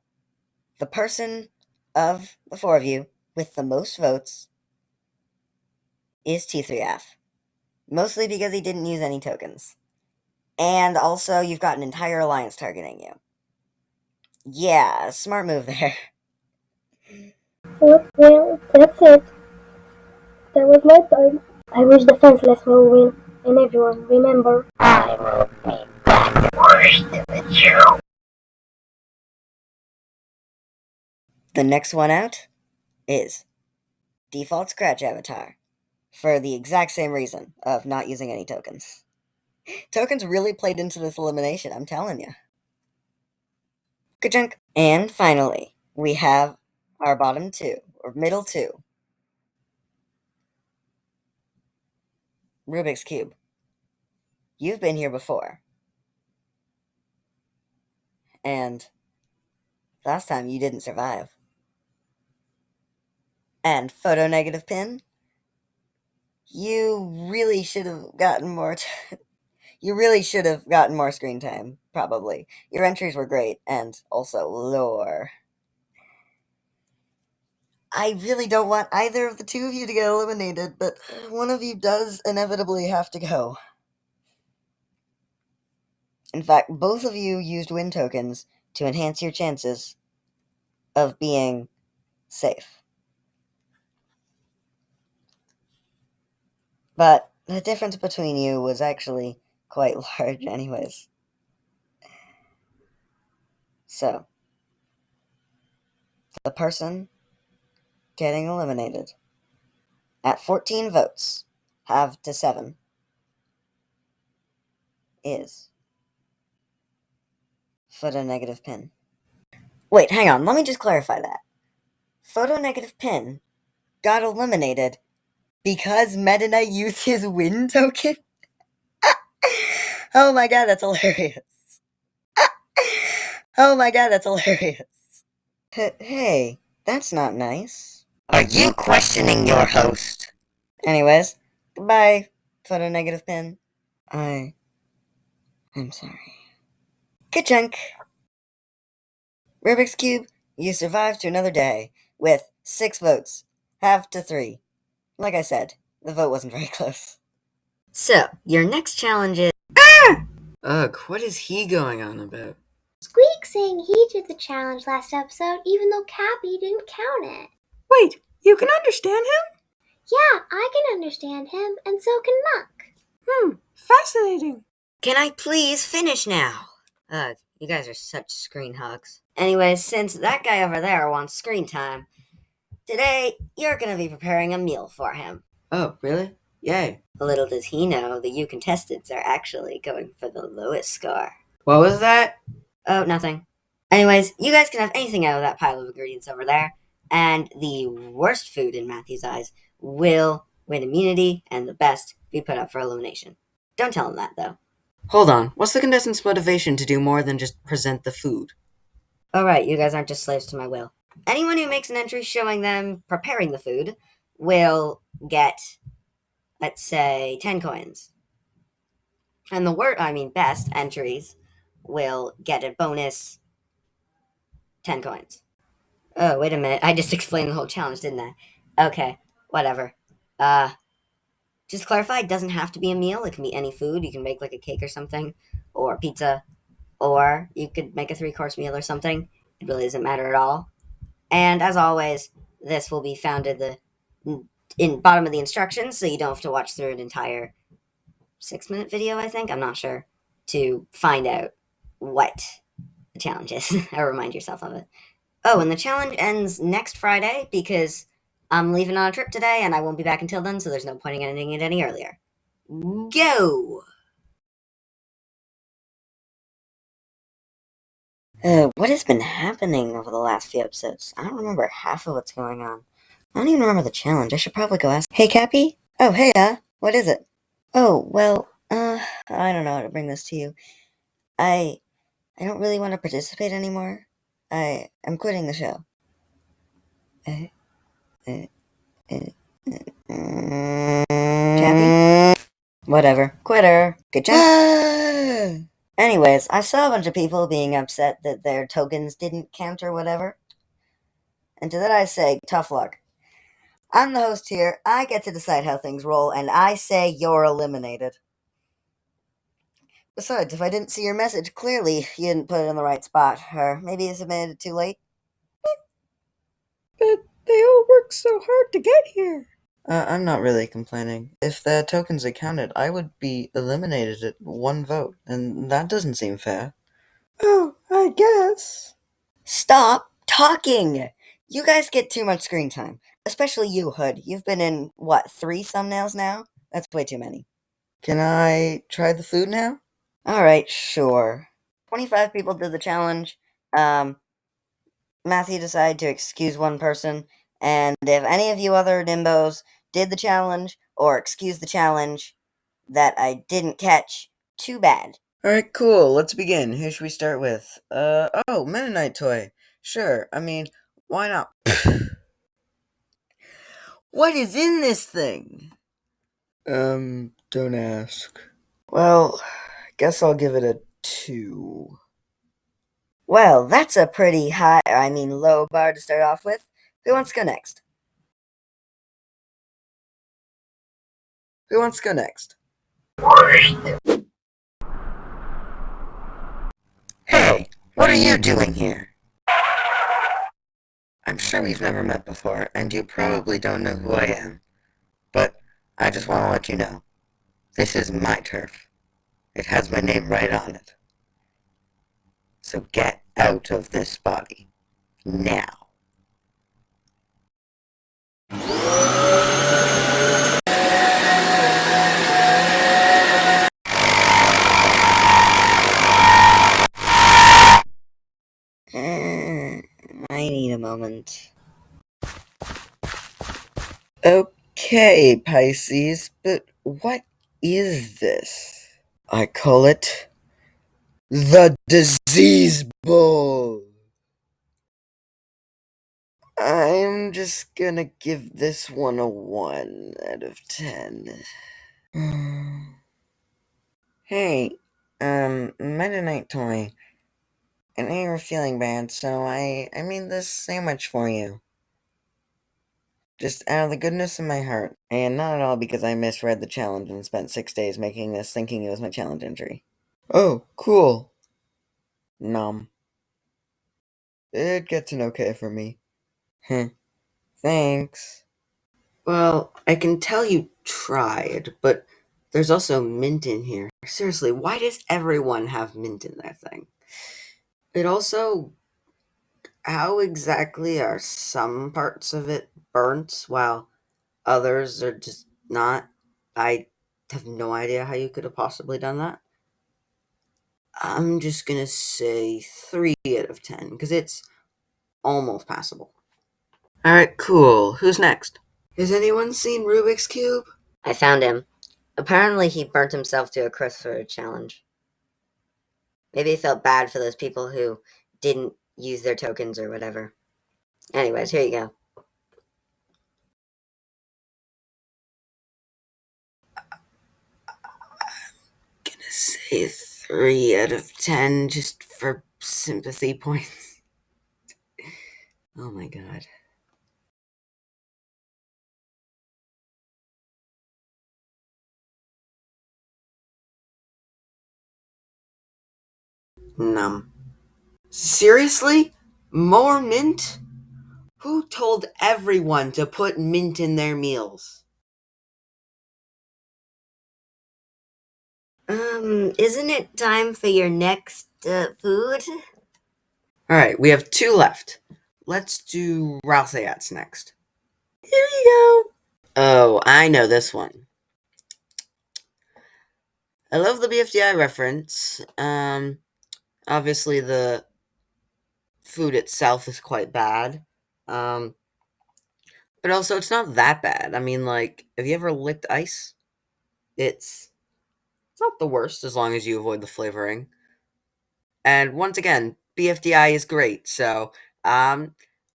the person of the 4 of you with the most votes is T3F. Mostly because he didn't use any tokens. And also, you've got an entire alliance targeting you. Yeah, smart move there.
Well, that's it. That was my time. I wish the Defenseless will win. And everyone, remember, I will be back with you.
The next one out is Default Scratch Avatar, for the exact same reason of not using any tokens. Tokens really played into this elimination, I'm telling you. Ka-chunk. And finally, we have our bottom 2, or middle 2. Rubik's Cube. You've been here before. And last time you didn't survive. And Photo Negative Pin. You really should have gotten more You really should have gotten more screen time, probably. Your entries were great, and also lore. I really don't want either of the 2 of you to get eliminated, but one of you does inevitably have to go. In fact, both of you used win tokens to enhance your chances of being safe. But the difference between you was actually quite large anyways. So, the person getting eliminated at 14 votes, halved to 7, is Photo Negative Pin. Wait, hang on, let me just clarify that. Photo Negative Pin got eliminated because Meta Knight used his win token? Oh my god, that's hilarious. Oh my god, that's hilarious. Hey, that's not nice.
Are you questioning your host?
Anyways, goodbye, Photo Negative Pin. I'm sorry. Ka-chunk. Rubik's Cube, you survived to another day with 6 votes, halved to 3. Like I said, the vote wasn't very close. So, your next challenge is...
Ugh, what is he going on about?
Squeak saying he did the challenge last episode even though Cappy didn't count it.
Wait, you can understand him?
Yeah, I can understand him, and so can Muck.
Fascinating.
Can I please finish now? Ugh, you guys are such screen hogs. Anyways, since that guy over there wants screen time, today you're gonna be preparing a meal for him.
Oh, really? Yay.
Little does he know that you contestants are actually going for the lowest score.
What was that?
Oh, nothing. Anyways, you guys can have anything out of that pile of ingredients over there, and the worst food in Mathew's eyes will win immunity, and the best be put up for elimination. Don't tell him that, though.
Hold on, what's the contestant's motivation to do more than just present the food?
Alright, you guys aren't just slaves to my will. Anyone who makes an entry showing them preparing the food will get, let's say, 10 coins. And the best entries will get a bonus 10 coins. Oh, wait a minute. I just explained the whole challenge, didn't I? Okay, whatever. Just to clarify, it doesn't have to be a meal. It can be any food. You can make like a cake or something, or pizza, or you could make a 3-course meal or something. It really doesn't matter at all. And as always, this will be found in the bottom of the instructions, so you don't have to watch through an entire 6-minute video, I think. I'm not sure, to find out what the challenge is, or remind yourself of it. Oh, and the challenge ends next Friday because I'm leaving on a trip today and I won't be back until then, so there's no point in ending it any earlier. Go! What has been happening over the last few episodes? I don't remember half of what's going on. I don't even remember the challenge. I should probably go ask. Hey, Cappy? Oh, hey, what is it? Oh, well, I don't know how to bring this to you. I don't really want to participate anymore. I'm quitting the show. Cappy? Whatever. Quitter. Good job. Anyways, I saw a bunch of people being upset that their tokens didn't count or whatever. And to that I say, tough luck. I'm the host here, I get to decide how things roll, and I say you're eliminated. Besides, if I didn't see your message, clearly you didn't put it in the right spot, or maybe you submitted it too late.
But they all worked so hard to get here. I'm not really complaining. If the tokens had counted, I would be eliminated at 1 vote, and that doesn't seem fair. Oh, I guess. Stop talking! You guys get too much screen time. Especially you, Hood. You've been in, 3 thumbnails now? That's way too many. Can I try the food now? Alright, sure. 25 people did the challenge. Mathiew decided to excuse 1 person, and if any of you other nimbos did the challenge, or excused the challenge that I didn't catch, too bad. Alright, cool. Let's begin. Who should we start with? Mennonite toy. Sure, I mean, why not? What is in this thing? Don't ask. Well, guess I'll give it a 2. Well, that's a pretty low bar to start off with. Who wants to go next? Who wants to go next? Hey, what are you doing here? I'm sure we've never met before, and you probably don't know who I am. But I just want to let you know, this is my turf. It has my name right on it. So get out of this body. Now. I need a moment. Okay, Pisces, but what is this? I call it the Disease Bowl. I'm just gonna give this one a 1 out of 10. Hey, Mennonite toy. I know you were feeling bad, so I made this sandwich for you. Just out of the goodness of my heart, and not at all because I misread the challenge and spent 6 days making this thinking it was my challenge entry. Oh, cool. Nom. It gets an okay for me. Thanks. Well, I can tell you tried, but there's also mint in here. Seriously, why does everyone have mint in their thing? It also... How exactly are some parts of it burnt while others are just not? I have no idea how you could have possibly done that. I'm just gonna say 3 out of 10, because it's almost passable. Alright, cool. Who's next? Has anyone seen Rubik's Cube? I found him. Apparently he burnt himself to a crisp for a challenge. Maybe he felt bad for those people who didn't use their tokens or whatever. Anyways, here you go. Gonna say 3 out of 10 just for sympathy points. Oh my god. Numb. Seriously? More mint? Who told everyone to put mint in their meals?
Isn't it time for your next, food?
Alright, we have 2 left. Let's do Ralseiats next. Here you go. Oh, I know this one. I love the BFDI reference. Obviously the food itself is quite bad. But also it's not that bad. I mean, like, have you ever licked ice? It's not the worst as long as you avoid the flavoring. And once again, BFDI is great, so I'm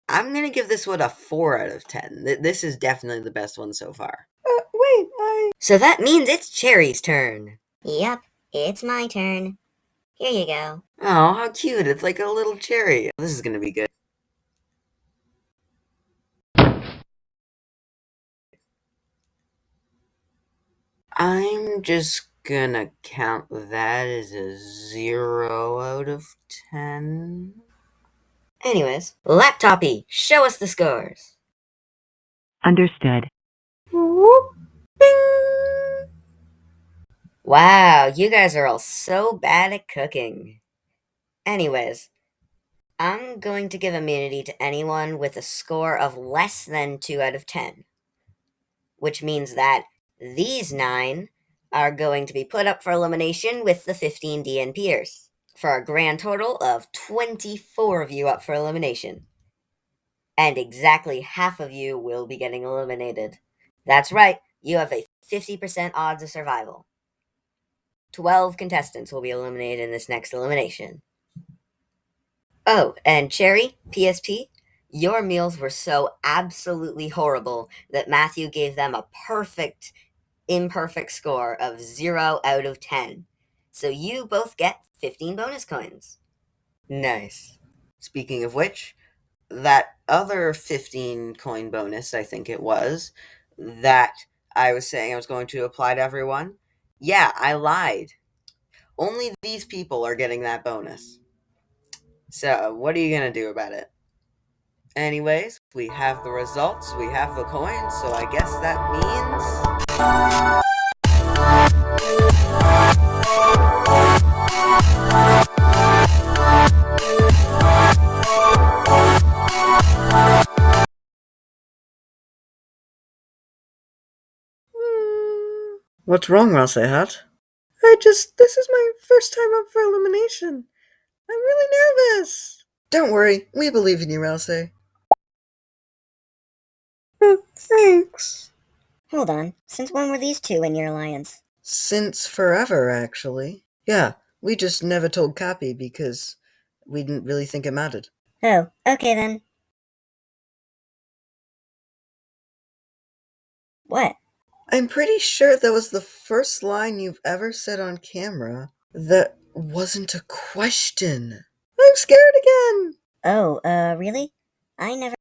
gonna give this one a 4 out of 10. This is definitely the best one so far.
So that means it's Cherry's turn.
Yep, it's my turn. Here you go.
Oh, how cute. It's like a little cherry. This is gonna be good. I'm just gonna count that as a 0 out of 10.
Anyways, Laptopy, show us the scores.
Understood.
Wow, you guys are all so bad at cooking. Anyways, I'm going to give immunity to anyone with a score of less than 2 out of 10. Which means that these 9 are going to be put up for elimination with the 15 DNPers, for a grand total of 24 of you up for elimination. And exactly half of you will be getting eliminated. That's right, you have a 50% odds of survival. 12 contestants will be eliminated in this next elimination. Oh, and Cherry, PSP, your meals were so absolutely horrible that Mathiew gave them a imperfect score of 0 out of 10. So you both get 15 bonus coins.
Nice. Speaking of which, that other 15 coin bonus, I think it was, that I was saying I was going to apply to everyone, yeah, I lied. Only these people are getting that bonus. So, what are you going to do about it? Anyways, we have the results, we have the coins, so I guess that means... What's wrong, Ralseihat? This is my first time up for elimination. I'm really nervous. Don't worry, we believe in you, Ralsei. Thanks.
Hold on, since when were these two in your alliance?
Since forever, actually. Yeah, we just never told CAPPY because we didn't really think it mattered.
Oh, okay then. What?
I'm pretty sure that was the first line you've ever said on camera that wasn't a question. I'm scared again!
Oh, really? I never...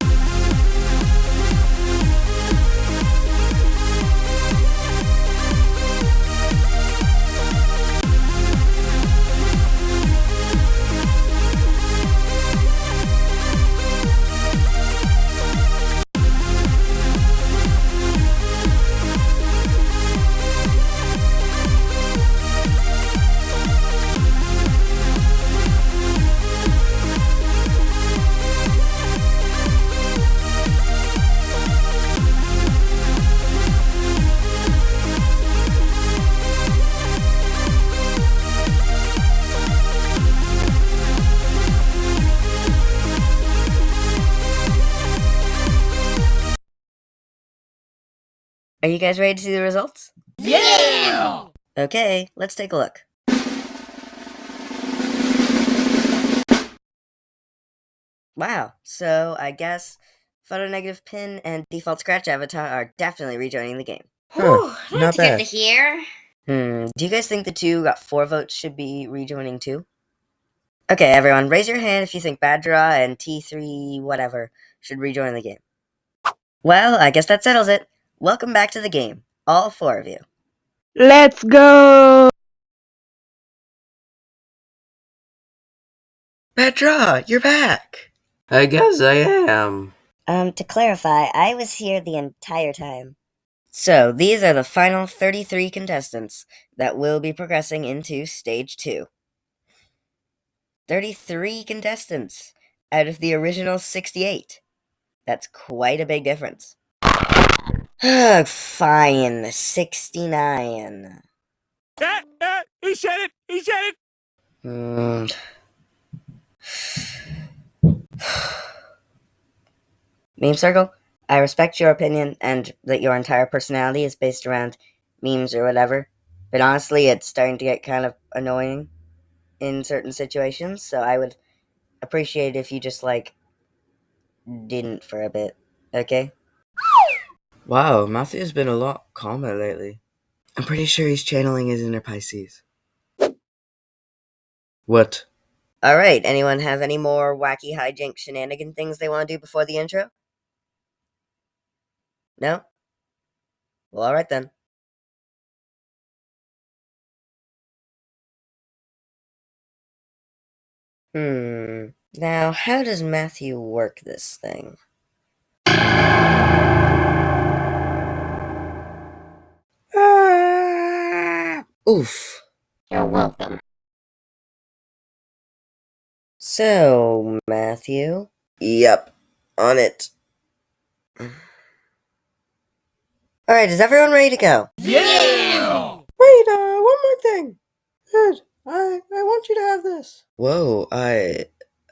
Are you guys ready to see the results?
Yeah!
Okay, let's take a look. Wow, so I guess Photo Negative Pin and Default Scratch Avatar are definitely rejoining the game.
Huh, not
That's good
bad.
to hear.
Do you guys think the two who got 4 votes should be rejoining too? Okay, everyone, raise your hand if you think Bad Draw and T3 whatever should rejoin the game. Well, I guess that settles it. Welcome back to the game, all 4 of you.
Let's go!
Bad Draw, you're back! I guess I am.
To clarify, I was here the entire time. So, these are the final 33 contestants that will be progressing into Stage 2. 33 contestants out of the original 68. That's quite a big difference. Fine, 69.
He said it! He said it!
Meme Circle, I respect your opinion and that your entire personality is based around memes or whatever, but honestly, it's starting to get kind of annoying in certain situations, so I would appreciate if you just, didn't for a bit, okay?
Wow, Mathew's been a lot calmer lately. I'm pretty sure he's channeling his inner Pisces. What?
Alright, anyone have any more wacky hijink shenanigan things they want to do before the intro? No? Well, alright then. Now, how does Mathiew work this thing? Oof.
You're welcome.
So, Mathiew?
Yep, on it.
Alright, is everyone ready to go?
Yeah!
Wait, one more thing. Ed, I want you to have this. Whoa,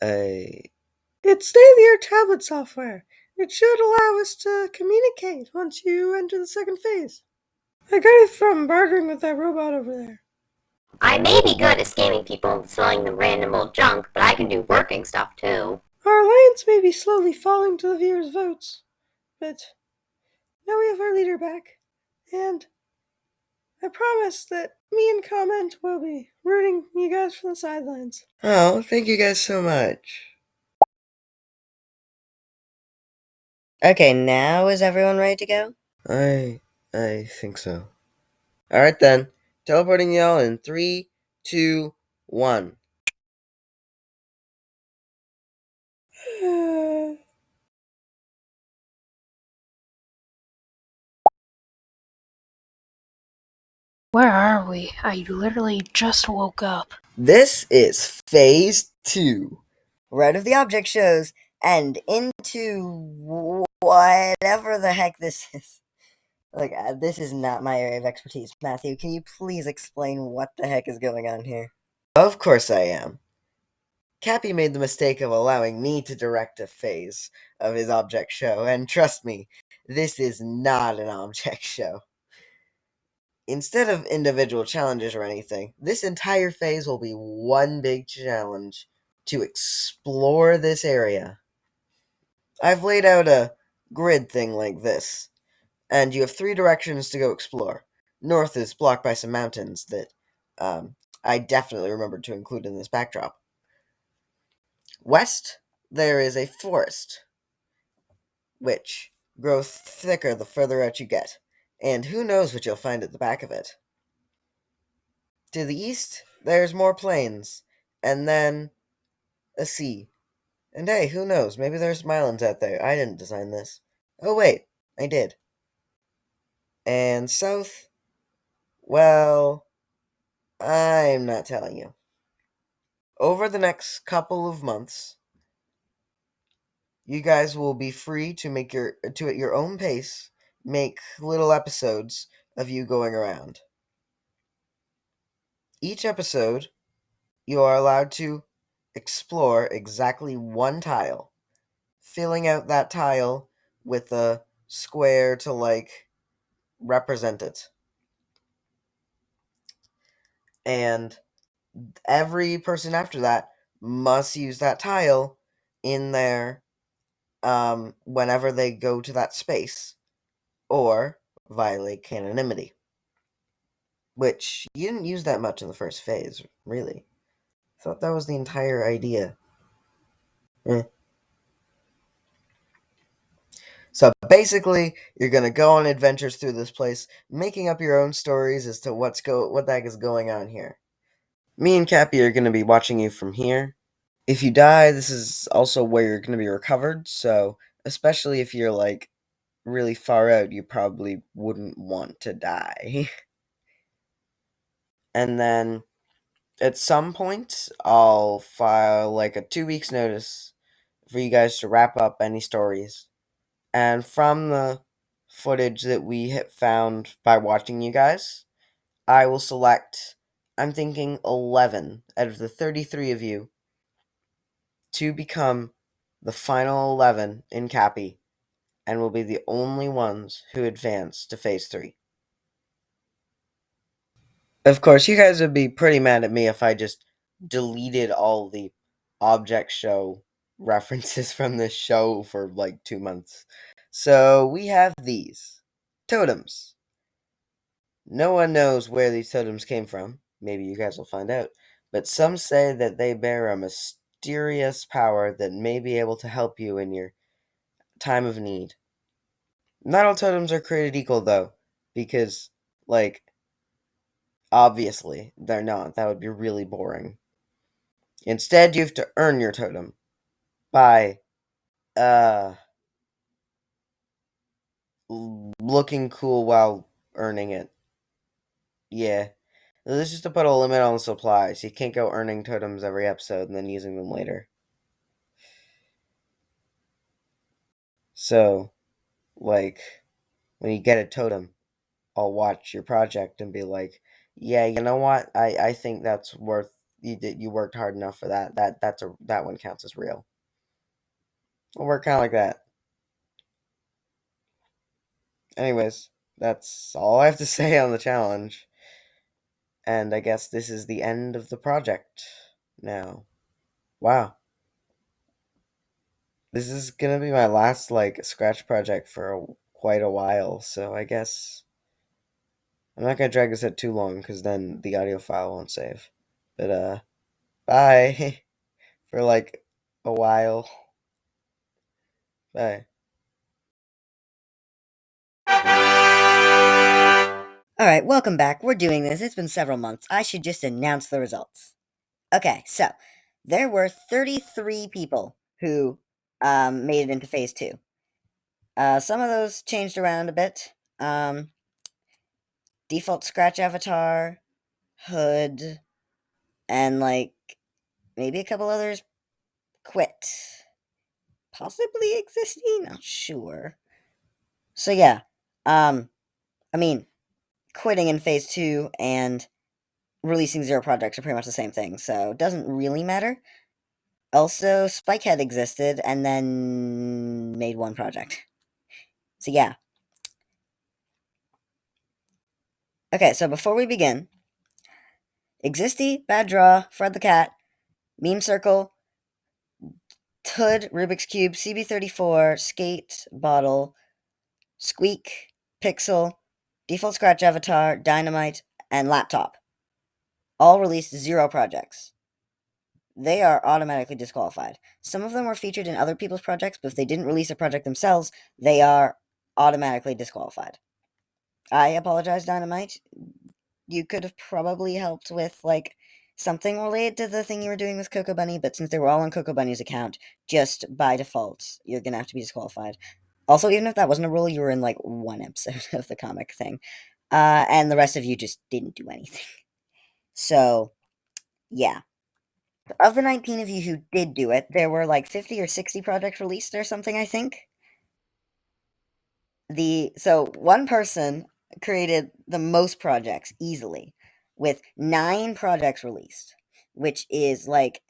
It's state-of-the-art tablet software. It should allow us to communicate once you enter the second phase. I got it from bartering with that robot over there.
I may be good at scamming people and selling them random old junk, but I can do working stuff too.
Our alliance may be slowly falling to the viewers' votes, but now we have our leader back, and I promise that me and Comment will be rooting you guys from the sidelines. Oh, thank you guys so much.
Okay, now is everyone ready to go?
I think so. Alright then. Teleporting y'all in 3, 2, 1.
Where are we? I literally just woke up.
This is phase 2.
We're out of the object shows and into whatever the heck this is. This is not my area of expertise. Mathiew, can you please explain what the heck is going on here?
Of course I am. Cappy made the mistake of allowing me to direct a phase of his object show, and trust me, this is not an object show. Instead of individual challenges or anything, this entire phase will be one big challenge to explore this area. I've laid out a grid thing like this, and you have 3 directions to go explore. North is blocked by some mountains that I definitely remembered to include in this backdrop. West, there is a forest, which grows thicker the further out you get, and who knows what you'll find at the back of it. To the east, there's more plains, and then a sea. And hey, who knows, maybe there's some islands out there. I didn't design this. Oh wait, I did. And south, well, I'm not telling you. Over the next couple of months, you guys will be free to at your own pace, make little episodes of you going around. Each episode, you are allowed to explore exactly one tile, filling out that tile with a square to represent it. And every person after that must use that tile in there whenever they go to that space, or violate canonymity. which you didn't use that much in the first phase, really. I thought that was the entire idea. So basically, you're gonna go on adventures through this place, making up your own stories as to what the heck is going on here. Me and Cappy are gonna be watching you from here. If you die, this is also where you're gonna be recovered. So especially if you're like really far out, you probably wouldn't want to die. And then at some point, I'll file like a 2 weeks notice for you guys to wrap up any stories. And from the footage that we have found by watching you guys, I will select, I'm thinking 11 out of the 33 of you to become the final 11 in Cappy, and will be the only ones who advance to Phase 3. Of course, you guys would be pretty mad at me if I just deleted all the object show references from this show for like 2 months. So we have these totems. No one knows where these totems came from. Maybe you guys will find out. But some say that they bear a mysterious power that may be able to help you in your time of need. Not all totems are created equal, though, because, like, obviously, they're not. That would be really boring. Instead, you have to earn your totem by, looking cool while earning it. Yeah. This is just to put a limit on the supply, so you can't go earning totems every episode and then using them later. So, like, when you get a totem, I'll watch your project and be like, yeah, you know what? I think that's worth, you worked hard enough for that. That one counts as real. It'll work kind of like that. Anyways, that's all I have to say on the challenge. And I guess this is the end of the project now. Wow. This is gonna be my last, like, Scratch project for quite a while, so I guess I'm not gonna drag this out too long, because then the audio file won't save. But, bye for, like, a while. Bye.
Alright, welcome back. We're doing this. It's been several months. I should just announce the results. Okay, so there were 33 people who made it into Phase 2. Some of those changed around a bit. Default Scratch Avatar, Hood, and, like, maybe a couple others quit. Possibly existing? Not sure. So yeah, I mean, quitting in Phase 2 and releasing 0 projects are pretty much the same thing, so it doesn't really matter. Also, Spikehead existed and then made 1 project. So yeah. Okay, so before we begin, Existy, Bad Draw, Fred the Cat, Meme Circle, Hood, Rubik's Cube, CB34, Skate, Bottle, Squeak, Pixel, Default Scratch Avatar, Dynamite, and Laptop all released 0 projects. They are automatically disqualified. Some of them were featured in other people's projects, but if they didn't release a project themselves, they are automatically disqualified. I apologize, Dynamite. You could have probably helped with, like, something related to the thing you were doing with Coco Bunny, but since they were all on Coco Bunny's account, just by default, you're gonna have to be disqualified. Also, even if that wasn't a rule, you were in, like, 1 episode of the comic thing. And the rest of you just didn't do anything. So, yeah. Of the 19 of you who did do it, there were, like, 50 or 60 projects released or something, I think. So, one person created the most projects, easily, with 9 projects released, which is, like,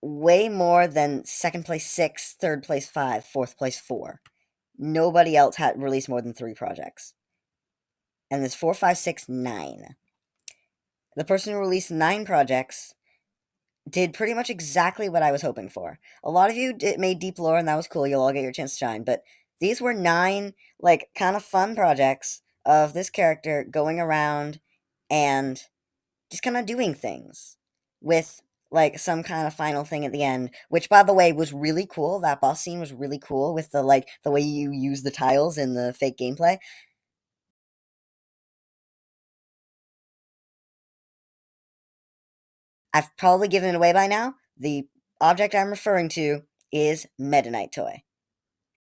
way more than 2nd place 6, 3rd place 5, 4th place 4. Nobody else had released more than 3 projects. And there's 4, 5, 6, 9. The person who released 9 projects did pretty much exactly what I was hoping for. A lot of you made Deep Lore, and that was cool. You'll all get your chance to shine. But these were 9, like, kind of fun projects of this character going around and just kind of doing things with like some kind of final thing at the end, which by the way was really cool. That boss scene was really cool with the way you use the tiles in the fake gameplay. I've probably given it away by now. The object I'm referring to is Meta Knight Toy.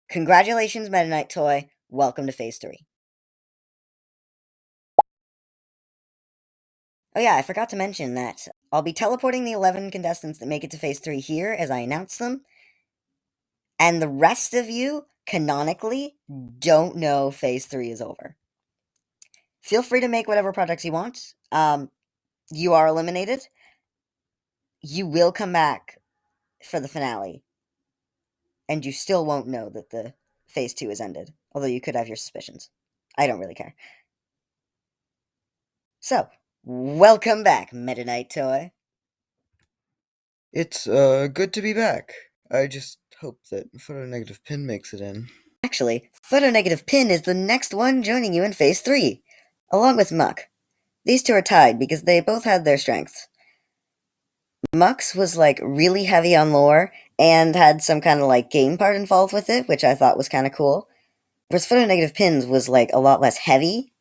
Congratulations, Meta Knight Toy. Welcome to Phase 3. Oh yeah, I forgot to mention that I'll be teleporting the 11 contestants that make it to Phase 3 here as I announce them. And the rest of you, canonically, don't know Phase 3 is over. Feel free to make whatever projects you want. You are eliminated. You will come back for the finale. And you still won't know that the Phase 2 has ended. Although you could have your suspicions. I don't really care. So, welcome back, Meta Knight Toy.
It's good to be back. I just hope that Photonegative Pin makes it in.
Actually, Photonegative Pin is the next one joining you in Phase 3, along with Muck. These two are tied because they both had their strengths. Muck's was like really heavy on lore and had some kind of like game part involved with it, which I thought was kind of cool. Whereas Photonegative Pin's was like a lot less heavy,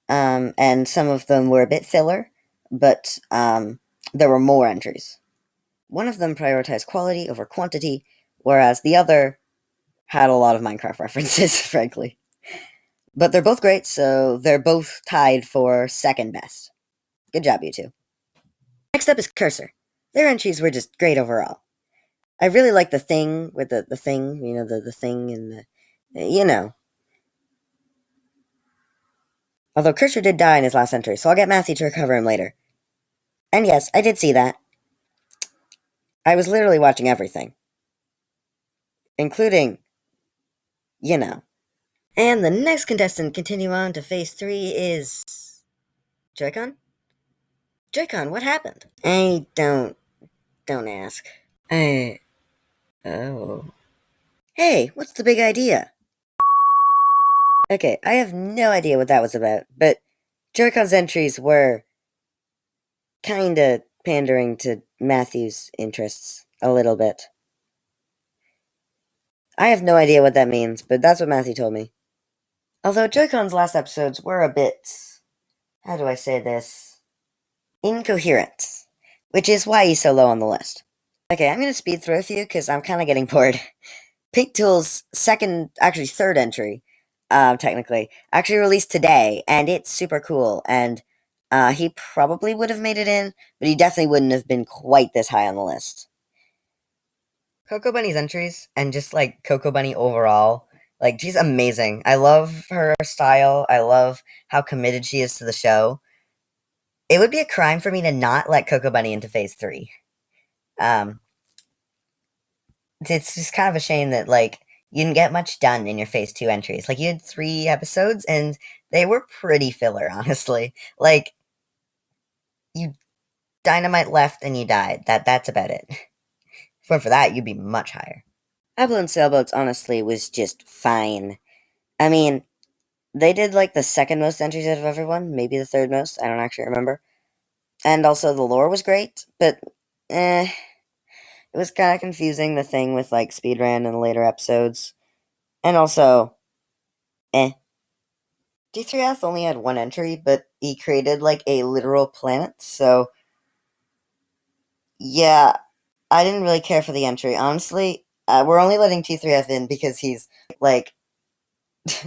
and some of them were a bit filler, but there were more entries. One of them prioritized quality over quantity, whereas the other had a lot of Minecraft references, frankly. But they're both great, so they're both tied for second best. Good job, you two. Next up is Cursor. Their entries were just great overall. I really like the thing with the thing, you know, the thing and the, you know. Although Cursor did die in his last entry, so I'll get Mathiew to recover him later. And yes, I did see that. I was literally watching everything. Including, you know. And the next contestant continue on to Phase 3 is... Joy-Con? Joy-Con, what happened? I don't ask. Oh. Hey, what's the big idea? Okay, I have no idea what that was about, but Joy-Con's entries were kinda pandering to Matthew's interests a little bit. I have no idea what that means, but that's what Mathiew told me. Although Joy-Con's last episodes were a bit... how do I say this? Incoherent. Which is why he's so low on the list. Okay, I'm gonna speed through a few, because I'm kinda getting bored. Pink Tool's third entry, technically, actually released today, and it's super cool, and he probably would have made it in, but he definitely wouldn't have been quite this high on the list. Coco Bunny's entries, and just, like, Coco Bunny overall, like, she's amazing. I love her style. I love how committed she is to the show. It would be a crime for me to not let Coco Bunny into Phase 3. It's just kind of a shame that, like, you didn't get much done in your Phase 2 entries. Like, you had 3 episodes, and they were pretty filler, honestly. Like, you dynamite left and you died. That's about it. If it weren't for that, you'd be much higher. Apple and Sailboats, honestly, was just fine. I mean, they did, like, the second most entries out of everyone. Maybe the third most. I don't actually remember. And also, the lore was great, but, it was kind of confusing, the thing with, like, speedrun in the later episodes. And also, D3F only had 1 entry, but he created, like, a literal planet, so... yeah, I didn't really care for the entry. Honestly, we're only letting T3F in because he's, like,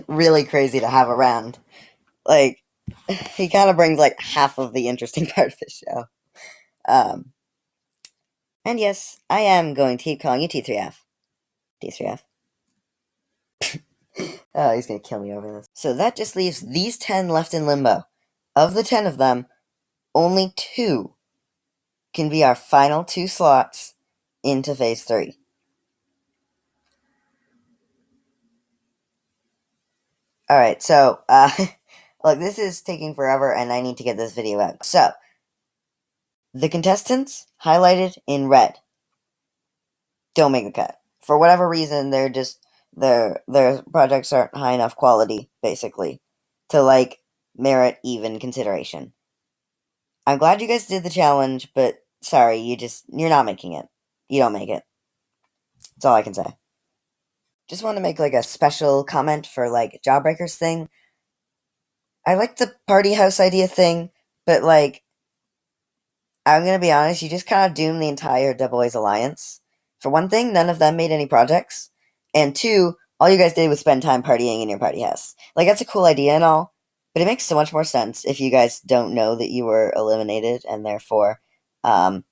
really crazy to have around. Like, he kind of brings, like, half of the interesting part of the show. And yes, I am going to keep calling you T3F. T3F. Oh, he's gonna kill me over this. So that just leaves these 10 left in limbo. Of the 10 of them, only 2 can be our final 2 slots into Phase 3. Alright, so, look, this is taking forever, and I need to get this video out. So, the contestants, highlighted in red, don't make the cut. For whatever reason, they're just, their projects aren't high enough quality, basically, to, like, merit even consideration. I'm glad you guys did the challenge, but sorry, you're not making it. You don't make it. That's all I can say. Just want to make, like, a special comment for, like, Jawbreaker's thing. I like the party house idea thing, but, like, I'm gonna be honest, you just kind of doomed the entire Double A's alliance. For one thing, none of them made any projects. And two, all you guys did was spend time partying in your party house. Like, that's a cool idea and all, but it makes so much more sense if you guys don't know that you were eliminated and therefore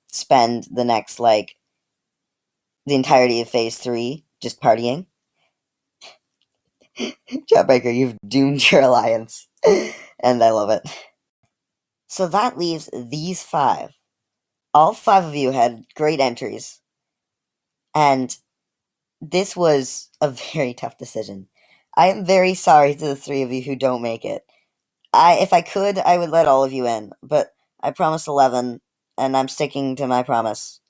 spend the next, like, the entirety of Phase 3 just partying. Jawbreaker, you've doomed your alliance. And I love it. So that leaves these 5. All 5 of you had great entries. And this was a very tough decision. I am very sorry to the 3 of you who don't make it. If I could, I would let all of you in, but I promised 11, and I'm sticking to my promise.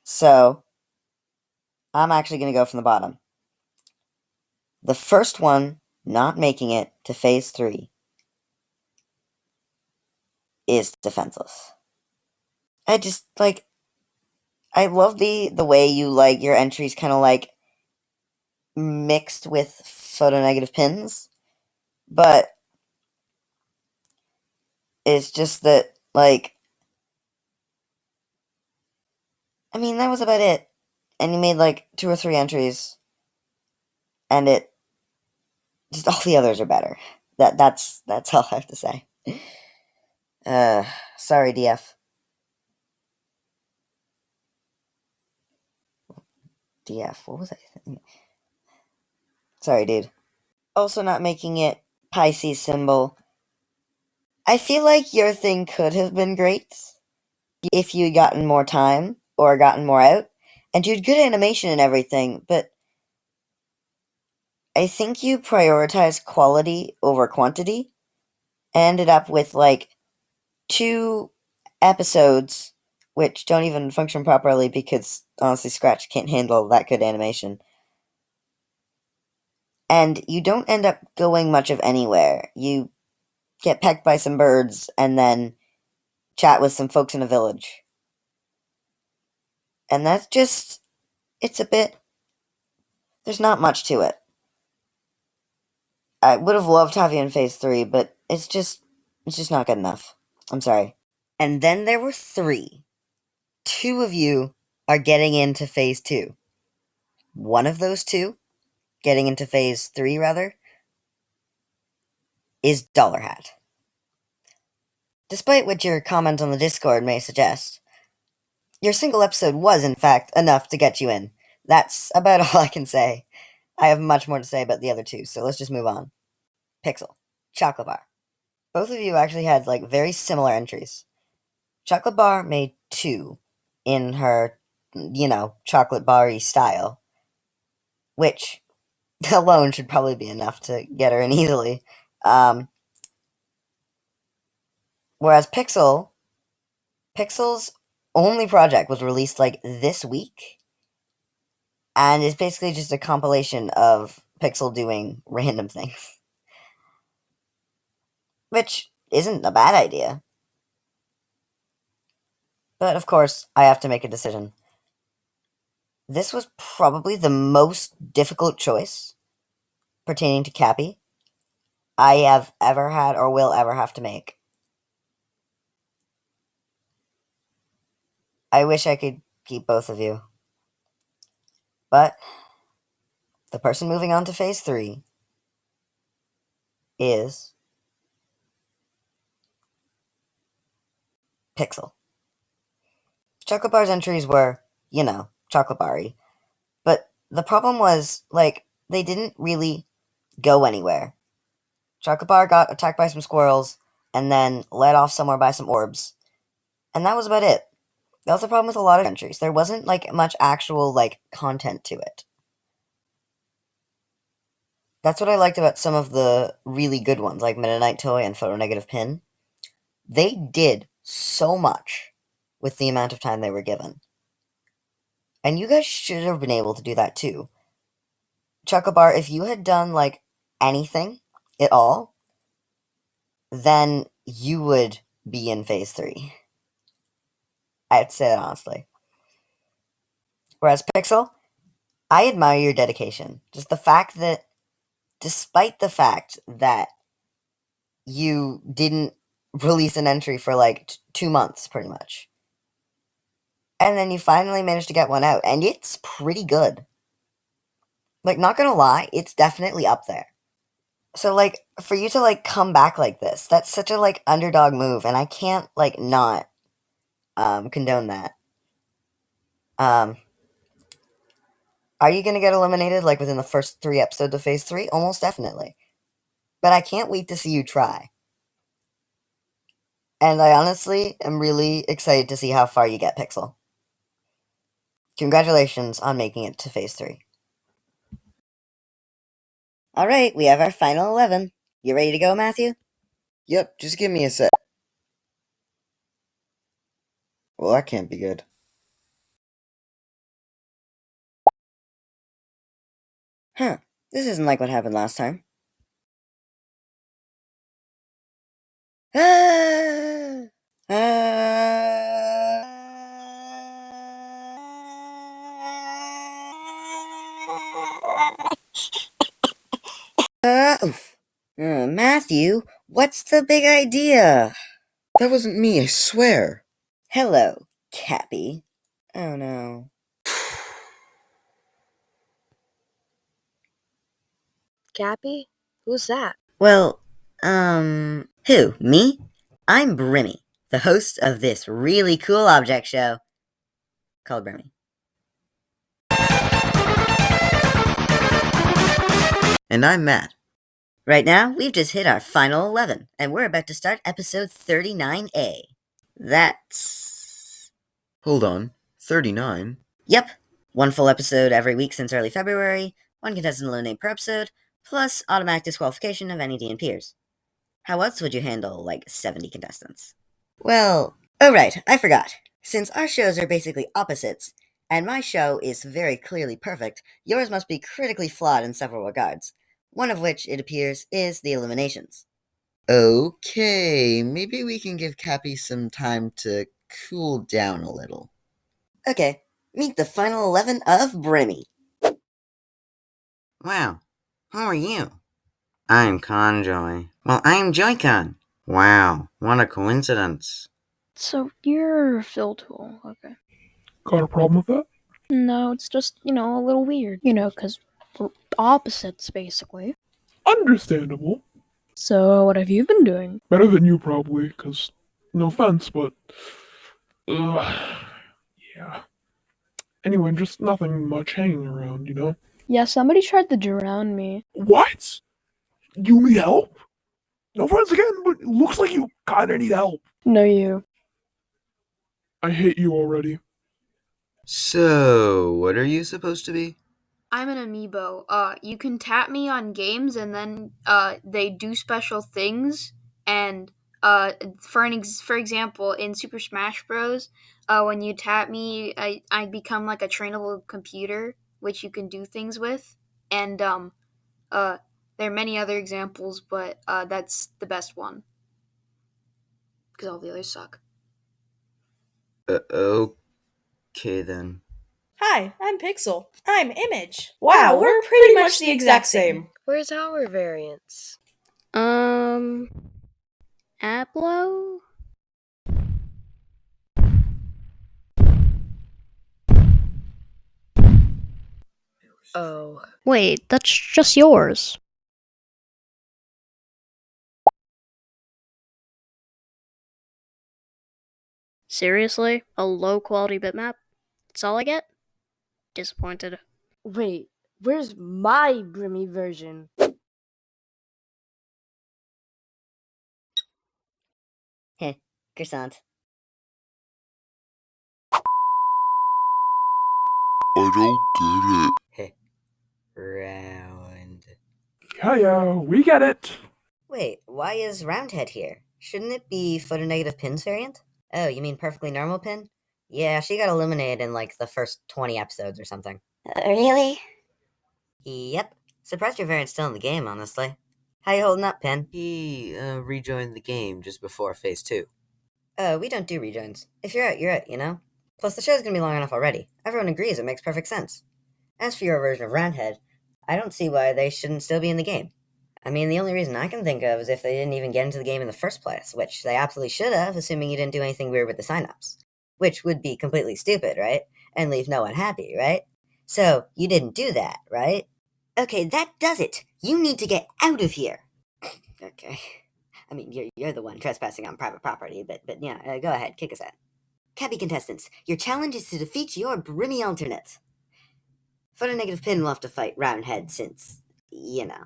So, I'm actually going to go from the bottom. The first one not making it to Phase 3 is Defenseless. I just, like, I love the way you, like, your entries kind of, like, mixed with photo negative pins, but it's just that, like, I mean, that was about it. And you made, like, 2 or 3 entries, and just all the others are better. That's all I have to say. Sorry, DF. DF, what was I thinking? Sorry, dude. Also not making it, Pisces symbol. I feel like your thing could have been great if you'd gotten more time, or gotten more out, and you had good animation and everything, but I think you prioritized quality over quantity, and ended up with, like, 2 episodes, which don't even function properly because, honestly, Scratch can't handle that good animation. And you don't end up going much of anywhere. You get pecked by some birds, and then chat with some folks in a village. And that's just, it's a bit, there's not much to it. I would have loved to have you in Phase 3, but it's just not good enough. I'm sorry. And then there were 3. 2 of you are getting into Phase 2. One of those 2, getting into Phase 3, rather, is Dollar Hat. Despite what your comment on the Discord may suggest, your single episode was, in fact, enough to get you in. That's about all I can say. I have much more to say about the other 2, so let's just move on. Pixel. Chocolate Bar. Both of you actually had, like, very similar entries. Chocolate Bar made 2 in her, chocolate bar-y style, which alone should probably be enough to get her in easily. Whereas Pixel's only project was released, like, this week, and it's basically just a compilation of Pixel doing random things. Which isn't a bad idea. But, of course, I have to make a decision. This was probably the most difficult choice pertaining to CAPPY I have ever had or will ever have to make. I wish I could keep both of you. But the person moving on to Phase 3 is Pixel. Chocolate Bar's entries were, chocolate bar-y. But the problem was, like, they didn't really go anywhere. Chocolate Bar got attacked by some squirrels, and then led off somewhere by some orbs. And that was about it. That was the problem with a lot of entries. There wasn't, like, much actual, like, content to it. That's what I liked about some of the really good ones, like Meta-Knight Toy and Photo Negative Pin. They did so much with the amount of time they were given. And you guys should have been able to do that too. Chocolate Bar, if you had done, like, anything at all, then you would be in phase 3. I'd say that honestly. Whereas Pixel, I admire your dedication. Just the fact that, despite the fact that you didn't release an entry for like 2 months, pretty much, and then you finally managed to get one out, and it's pretty good. Like, not gonna lie, it's definitely up there. So, like, for you to, like, come back like this, that's such a, like, underdog move, and I can't, like, not, condone that. Are you gonna get eliminated, like, within the first 3 episodes of Phase 3? Almost definitely. But I can't wait to see you try. And I honestly am really excited to see how far you get, Pixel. Congratulations on making it to Phase 3. Alright, we have our final 11. You ready to go, Mathiew?
Yep, just give me a sec. Well, that can't be good.
Huh, this isn't like what happened last time. Oof. Mathiew, what's the big idea?
That wasn't me, I swear.
Hello, Cappy. Oh no.
Cappy? Who's that?
Well, who? Me? I'm Brimmy, the host of this really cool object show called Brimmy.
And I'm Matt.
Right now, we've just hit our final 11, and we're about to start episode 39A. That's...
Hold on, 39?
Yep, 1 full episode every week since early February, 1 contestant eliminated per episode, plus automatic disqualification of any DNPers. How else would you handle, like, 70 contestants? Well, oh right, I forgot. Since our shows are basically opposites, and my show is very clearly perfect, yours must be critically flawed in several regards. One of which, it appears, is the eliminations.
Okay, maybe we can give Cappy some time to cool down a little.
Okay, meet the final 11 of Brimmy.
Wow, who are you? I'm Conjoy. Well, I'm Joy-Con. Wow, what a coincidence.
So you're Phil Tool, okay.
Got a problem with that?
No, it's just, a little weird. 'Cause we're opposites, basically.
Understandable.
So what have you been doing?
Better than you, probably, because, no offense, but... yeah. Anyway, just nothing much hanging around,
Yeah, somebody tried to drown me.
What? You need help? No friends again, but it looks like you kinda need help.
No, you.
I hate you already.
So, what are you supposed to be?
I'm an amiibo. You can tap me on games, and then they do special things. And for example, in Super Smash Bros, when you tap me, I become like a trainable computer, which you can do things with. And there are many other examples, but that's the best one because all the others suck.
Okay then.
Hi, I'm Pixel. I'm Image. Wow, we're pretty much the exact same.
Where's our variants?
Aplo?
Oh.
Wait, that's just yours. Seriously? A low-quality bitmap? That's all I get? Disappointed.
Wait, where's my Brimmy version?
Heh, croissant.
I don't get it.
Round.
Yeah, we get it.
Wait, why is Roundhead here? Shouldn't it be photo negative pins variant? Oh, you mean perfectly normal pin? Yeah, she got eliminated in like the first 20 episodes or something.
Really?
Yep. Surprised your variant's still in the game, honestly. How you holding up, Pen?
He rejoined the game just before Phase 2.
We don't do rejoins. If you're out, you're out, you know? Plus, the show's gonna be long enough already. Everyone agrees it makes perfect sense. As for your version of Roundhead, I don't see why they shouldn't still be in the game. I mean, the only reason I can think of is if they didn't even get into the game in the first place, which they absolutely should have, assuming you didn't do anything weird with the signups. Which would be completely stupid, right? And leave no one happy, right? So, you didn't do that, right? Okay, that does it. You need to get out of here. Okay. I mean, you're the one trespassing on private property, but yeah, go ahead, kick us out. Cappy contestants, your challenge is to defeat your Brimmy alternate. Photonegative Pin will have to fight Roundhead since, you know.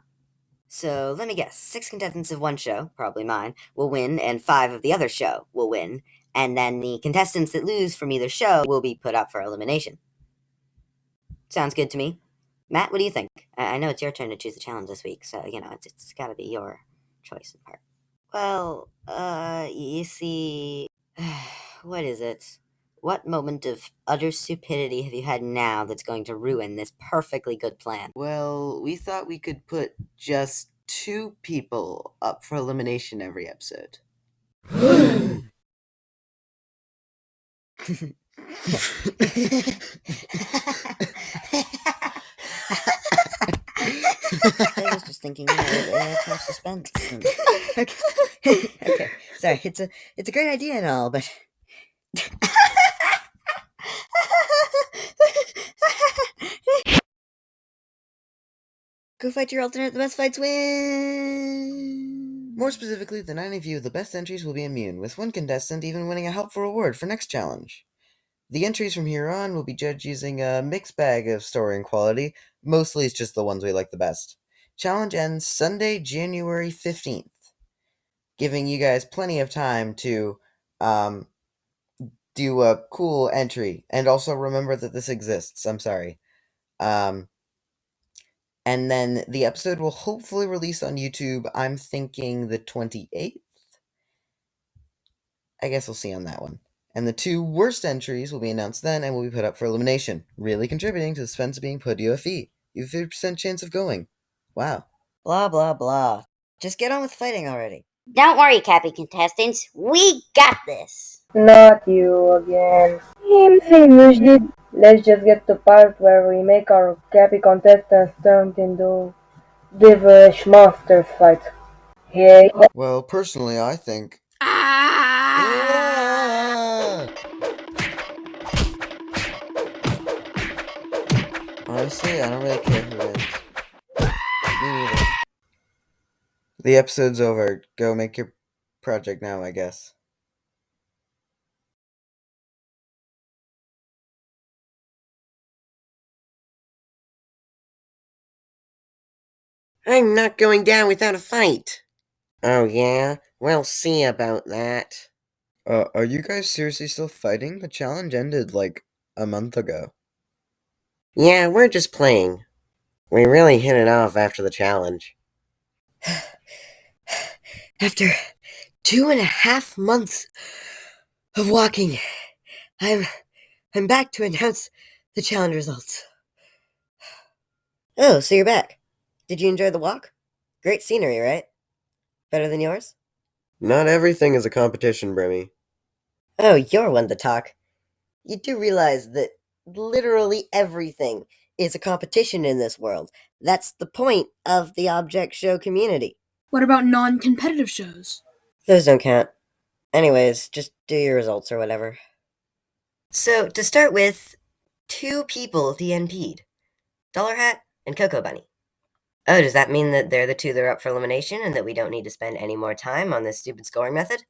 So, let me guess, 6 contestants of one show, probably mine, will win, and 5 of the other show will win, and then the contestants that lose from either show will be put up for elimination. Sounds good to me. Matt, what do you think? I know it's your turn to choose the challenge this week, so, you know, it's gotta be your choice in part. Well, you see... what is it? What moment of utter stupidity have you had now that's going to ruin this perfectly good plan?
Well, we thought we could put just 2 people up for elimination every episode.
I was just thinking, you know, it's more suspense. Okay, sorry, it's a great idea and all, but... Go fight your alternate, the best fights win!
More specifically, the 9 of you, the best entries will be immune, with one contestant even winning a helpful reward for next challenge. The entries from here on will be judged using a mixed bag of story and quality. Mostly it's just the ones we like the best. Challenge ends Sunday, January 15th, giving you guys plenty of time to do a cool entry, and also remember that this exists. I'm sorry. And then the episode will hopefully release on YouTube, I'm thinking the 28th? I guess we'll see on that one. And the 2 worst entries will be announced then and will be put up for elimination, really contributing to the suspense of being put to UFE. You have a 50% chance of going. Wow.
Blah, blah, blah. Just get on with fighting already.
Don't worry, Cappy contestants. We got this.
Not you again. I'm finished it. Let's just get to the part where we make our Cappy contestants turn into devilish monsters fight. Hey.
Well, personally, I think... Honestly, I don't really care who wins. Me neither. The episode's over. Go make your project now, I guess.
I'm not going down without a fight. Oh yeah? We'll see about that.
Are you guys seriously still fighting? The challenge ended, like, a month ago.
Yeah, we're just playing. We really hit it off after the challenge.
After 2.5 months of walking, I'm back to announce the challenge results. Oh, so you're back. Did you enjoy the walk? Great scenery, right? Better than yours?
Not everything is a competition, Brimmy.
Oh, you're one to talk. You do realize that literally everything is a competition in this world. That's the point of the object show community.
What about non-competitive shows?
Those don't count. Anyways, just do your results or whatever. So, to start with, 2 people DNP'd. Dollar Hat and Cocoa Bunny. Oh, does that mean that they're the 2 that are up for elimination and that we don't need to spend any more time on this stupid scoring method?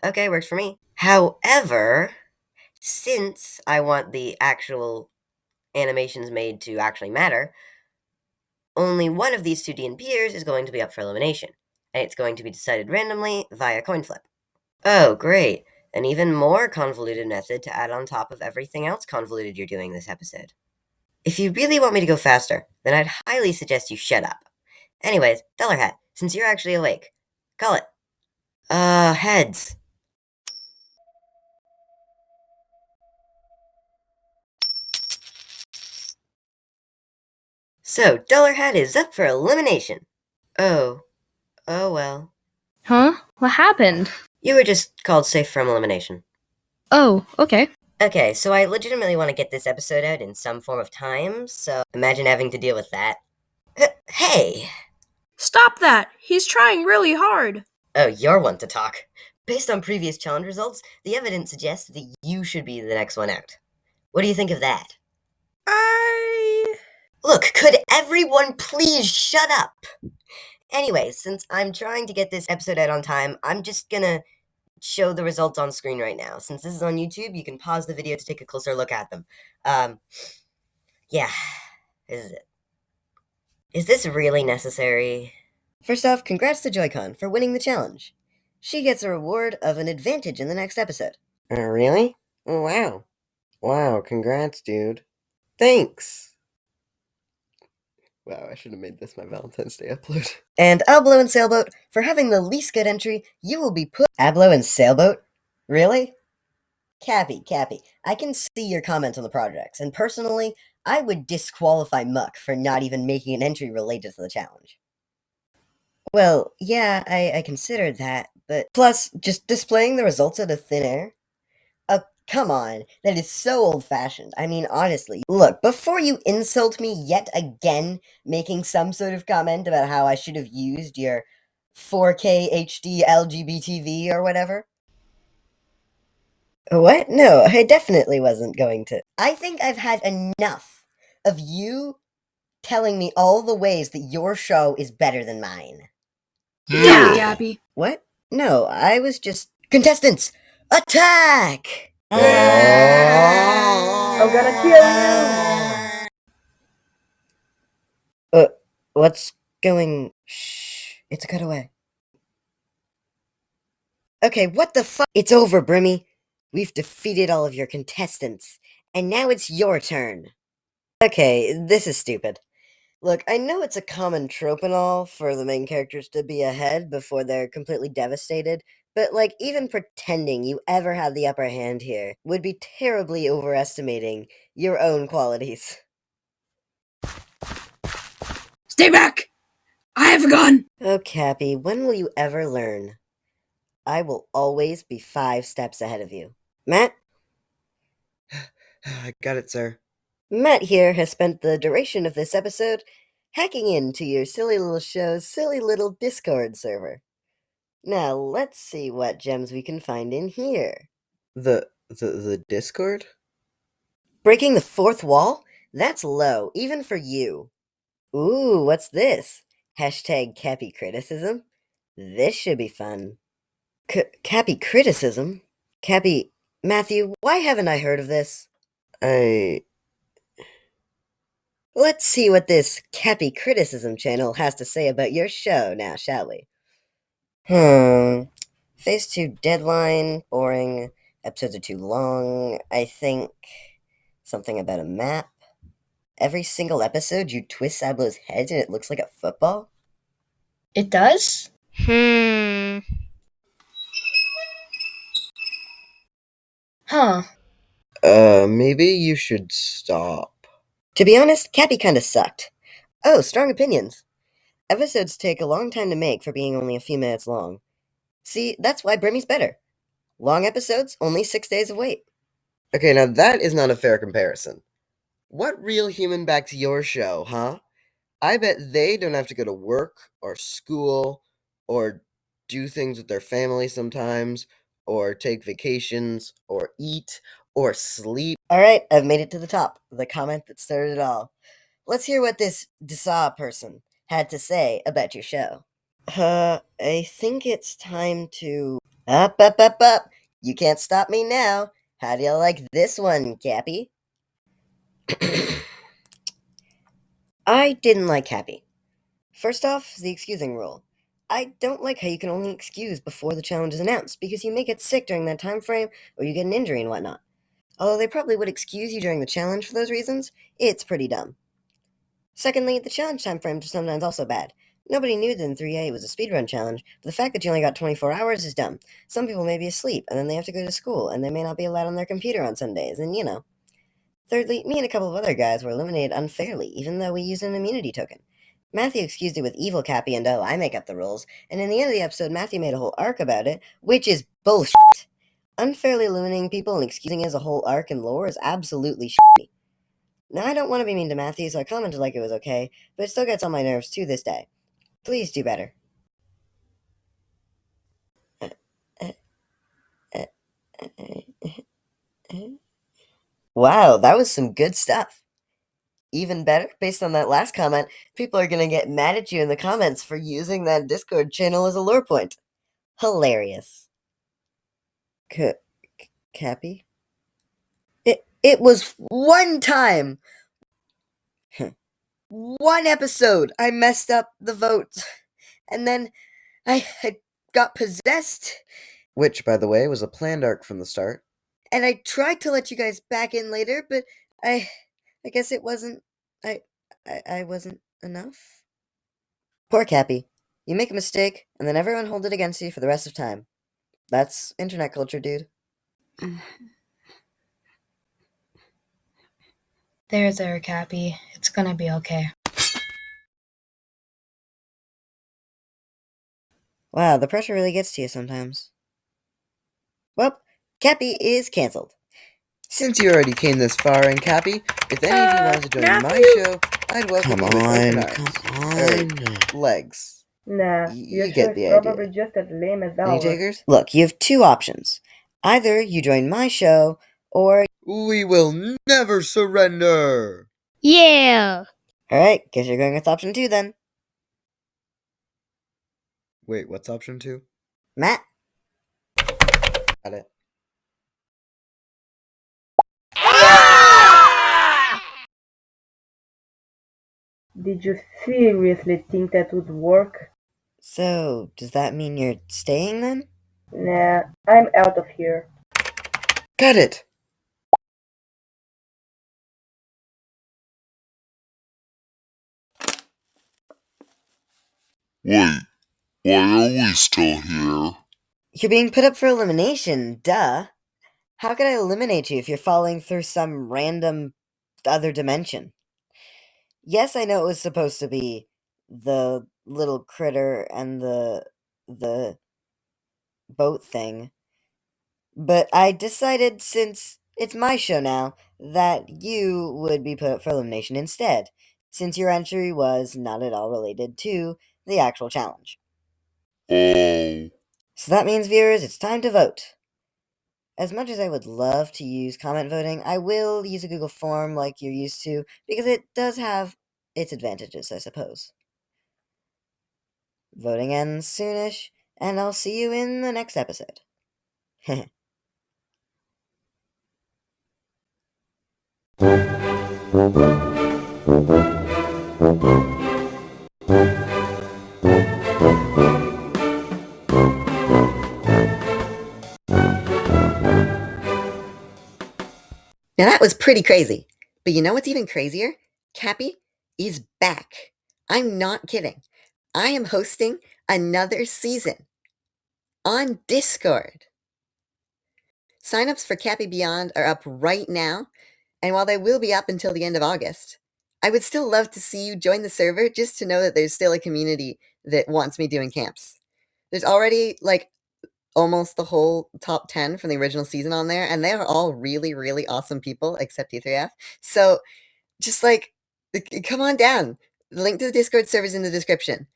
Okay, works for me. However, since I want the actual animations made to actually matter, only one of these 2 DNPers is going to be up for elimination, and it's going to be decided randomly via coin flip. Oh, great. An even more convoluted method to add on top of everything else convoluted you're doing this episode. If you really want me to go faster, then I'd highly suggest you shut up. Anyways, Dollar Hat, since you're actually awake, call it. Heads. So, Dollar Hat is up for elimination. Oh,
Oh well.
Huh? What happened?
You were just called safe from elimination.
Oh, okay.
Okay, so I legitimately want to get this episode out in some form of time, so imagine having to deal with that. Hey!
Stop that! He's trying really hard.
Oh, you're one to talk. Based on previous challenge results, the evidence suggests that you should be the next one out. What do you think of that? Look, could everyone please shut up? Anyway, since I'm trying to get this episode out on time, I'm just gonna show the results on screen right now. Since this is on YouTube, you can pause the video to take a closer look at them. Yeah, this is it. Is this really necessary? First off, congrats to Joy-Con for winning the challenge. She gets a reward of an advantage in the next episode.
Really? Oh, wow. Wow, congrats, dude. Thanks. Wow, I should have made this my Valentine's Day upload.
And Ablo and Sailboat, for having the least good entry, you will be put... Ablo and Sailboat? Really? Cappy, I can see your comments on the projects, and personally, I would disqualify Muck for not even making an entry related to the challenge. Well, yeah, I considered that, but... Plus, just displaying the results out of thin air? Come on, that is so old-fashioned. I mean, honestly. Look, before you insult me yet again, making some sort of comment about how I should have used your 4K HD LGBTV or whatever. What? No, I definitely wasn't going to. I think I've had enough of you telling me all the ways that your show is better than mine.
Yeah, Gabby.
What? No, I was just... Contestants! Attack!
I'm gonna kill you!
What's going... Shh, it's a cutaway. Okay, what the fuck? It's over, Brimmy. We've defeated all of your contestants, and now it's your turn. Okay, this is stupid. Look, I know it's a common trope and all for the main characters to be ahead before they're completely devastated, but, like, even pretending you ever had the upper hand here would be terribly overestimating your own qualities.
Stay back! I have a gun!
Oh, Cappy, when will you ever learn? I will always be 5 steps ahead of you. Matt?
I got it, sir.
Matt here has spent the duration of this episode hacking into your silly little show's silly little Discord server. Now, let's see what gems we can find in here.
The Discord?
Breaking the 4th wall? That's low, even for you. Ooh, what's this? Hashtag Cappy Criticism? This should be fun. Cappy Criticism? Cappy... Mathiew, why haven't I heard of this? Let's see what this Cappy Criticism channel has to say about your show now, shall we? Phase 2 deadline, boring, episodes are too long, I think. Something about a map. Every single episode you twist Sablo's head and it looks like a football?
It does? Huh.
Maybe you should stop.
To be honest, Cappy kinda sucked. Oh, strong opinions. Episodes take a long time to make for being only a few minutes long. See, that's why Brimmy's better. Long episodes, only 6 days of wait.
Okay, now that is not a fair comparison. What real human backs your show, huh? I bet they don't have to go to work, or school, or do things with their family sometimes, or take vacations, or eat, or sleep.
Alright, I've made it to the top, the comment that started it all. Let's hear what this Dasa person had to say about your show. I think it's time to... Up! You can't stop me now. How do you like this one, Cappy? I didn't like Cappy. First off, the excusing rule. I don't like how you can only excuse before the challenge is announced, because you may get sick during that time frame, or you get an injury and whatnot. Although they probably would excuse you during the challenge for those reasons, it's pretty dumb. Secondly, the challenge time frames are sometimes also bad. Nobody knew that in 3A it was a speedrun challenge, but the fact that you only got 24 hours is dumb. Some people may be asleep, and then they have to go to school, and they may not be allowed on their computer on Sundays, and you know. Thirdly, me and a couple of other guys were eliminated unfairly, even though we used an immunity token. Mathiew excused it with evil Cappy and I make up the rules, and in the end of the episode, Mathiew made a whole arc about it, which is bullshit. Unfairly eliminating people and excusing it as a whole arc and lore is absolutely shitty. Now, I don't want to be mean to Mathiew, so I commented like it was okay, but it still gets on my nerves to this day. Please do better. Wow, that was some good stuff. Even better, based on that last comment, people are gonna get mad at you in the comments for using that Discord channel as a lure point. Hilarious. Cappy? It was one time! One episode I messed up the votes, and then I got possessed.
Which, by the way, was a planned arc from the start.
And I tried to let you guys back in later, but I guess it wasn't, I wasn't enough. Poor Cappy. You make a mistake, and then everyone holds it against you for the rest of time. That's internet culture, dude.
There, Cappy. It's gonna be okay.
Wow, the pressure really gets to you sometimes. Well, Cappy is cancelled.
Since you already came this far, and Cappy, if any of you want to join my show, I'd welcome you with open arms. Legs.
Nah,
You
your show
get
is
the
probably
idea.
just as lame as
Any
ours.
takers?
Look, you have two options. Either you join my show, or...
We will never surrender!
Yeah!
Alright, guess you're going with option 2 then.
Wait, what's option 2?
Matt?
Got it.
Did you seriously think that would work?
So, does that mean you're staying then?
Nah, I'm out of here.
Got it!
Wait, why are we still here?
You're being put up for elimination, duh. How could I eliminate you if you're falling through some random other dimension? Yes, I know it was supposed to be the little critter and the boat thing, but I decided, since it's my show now, that you would be put up for elimination instead, since your entry was not at all related to the actual challenge.
Oh.
So that means, viewers, it's time to vote. As much as I would love to use comment voting, I will use a Google form like you're used to, because it does have its advantages, I suppose. Voting ends soonish, and I'll see you in the next episode. Now that was pretty crazy. But you know what's even crazier? Cappy is back. I'm not kidding. I am hosting another season on Discord. Signups for Cappy Beyond are up right now, and while they will be up until the end of August, I would still love to see you join the server just to know that there's still a community that wants me doing camps. There's already, like, almost the whole top 10 from the original season on there, and they are all really, really awesome people, except T3F. So, just, like, come on down. The link to the Discord server is in the description.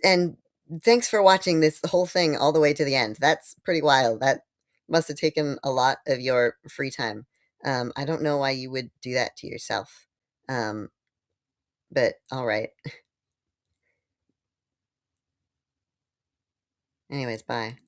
And thanks for watching this whole thing all the way to the end. That's pretty wild. That must have taken a lot of your free time. I don't know why you would do that to yourself. But all right. Anyways, bye.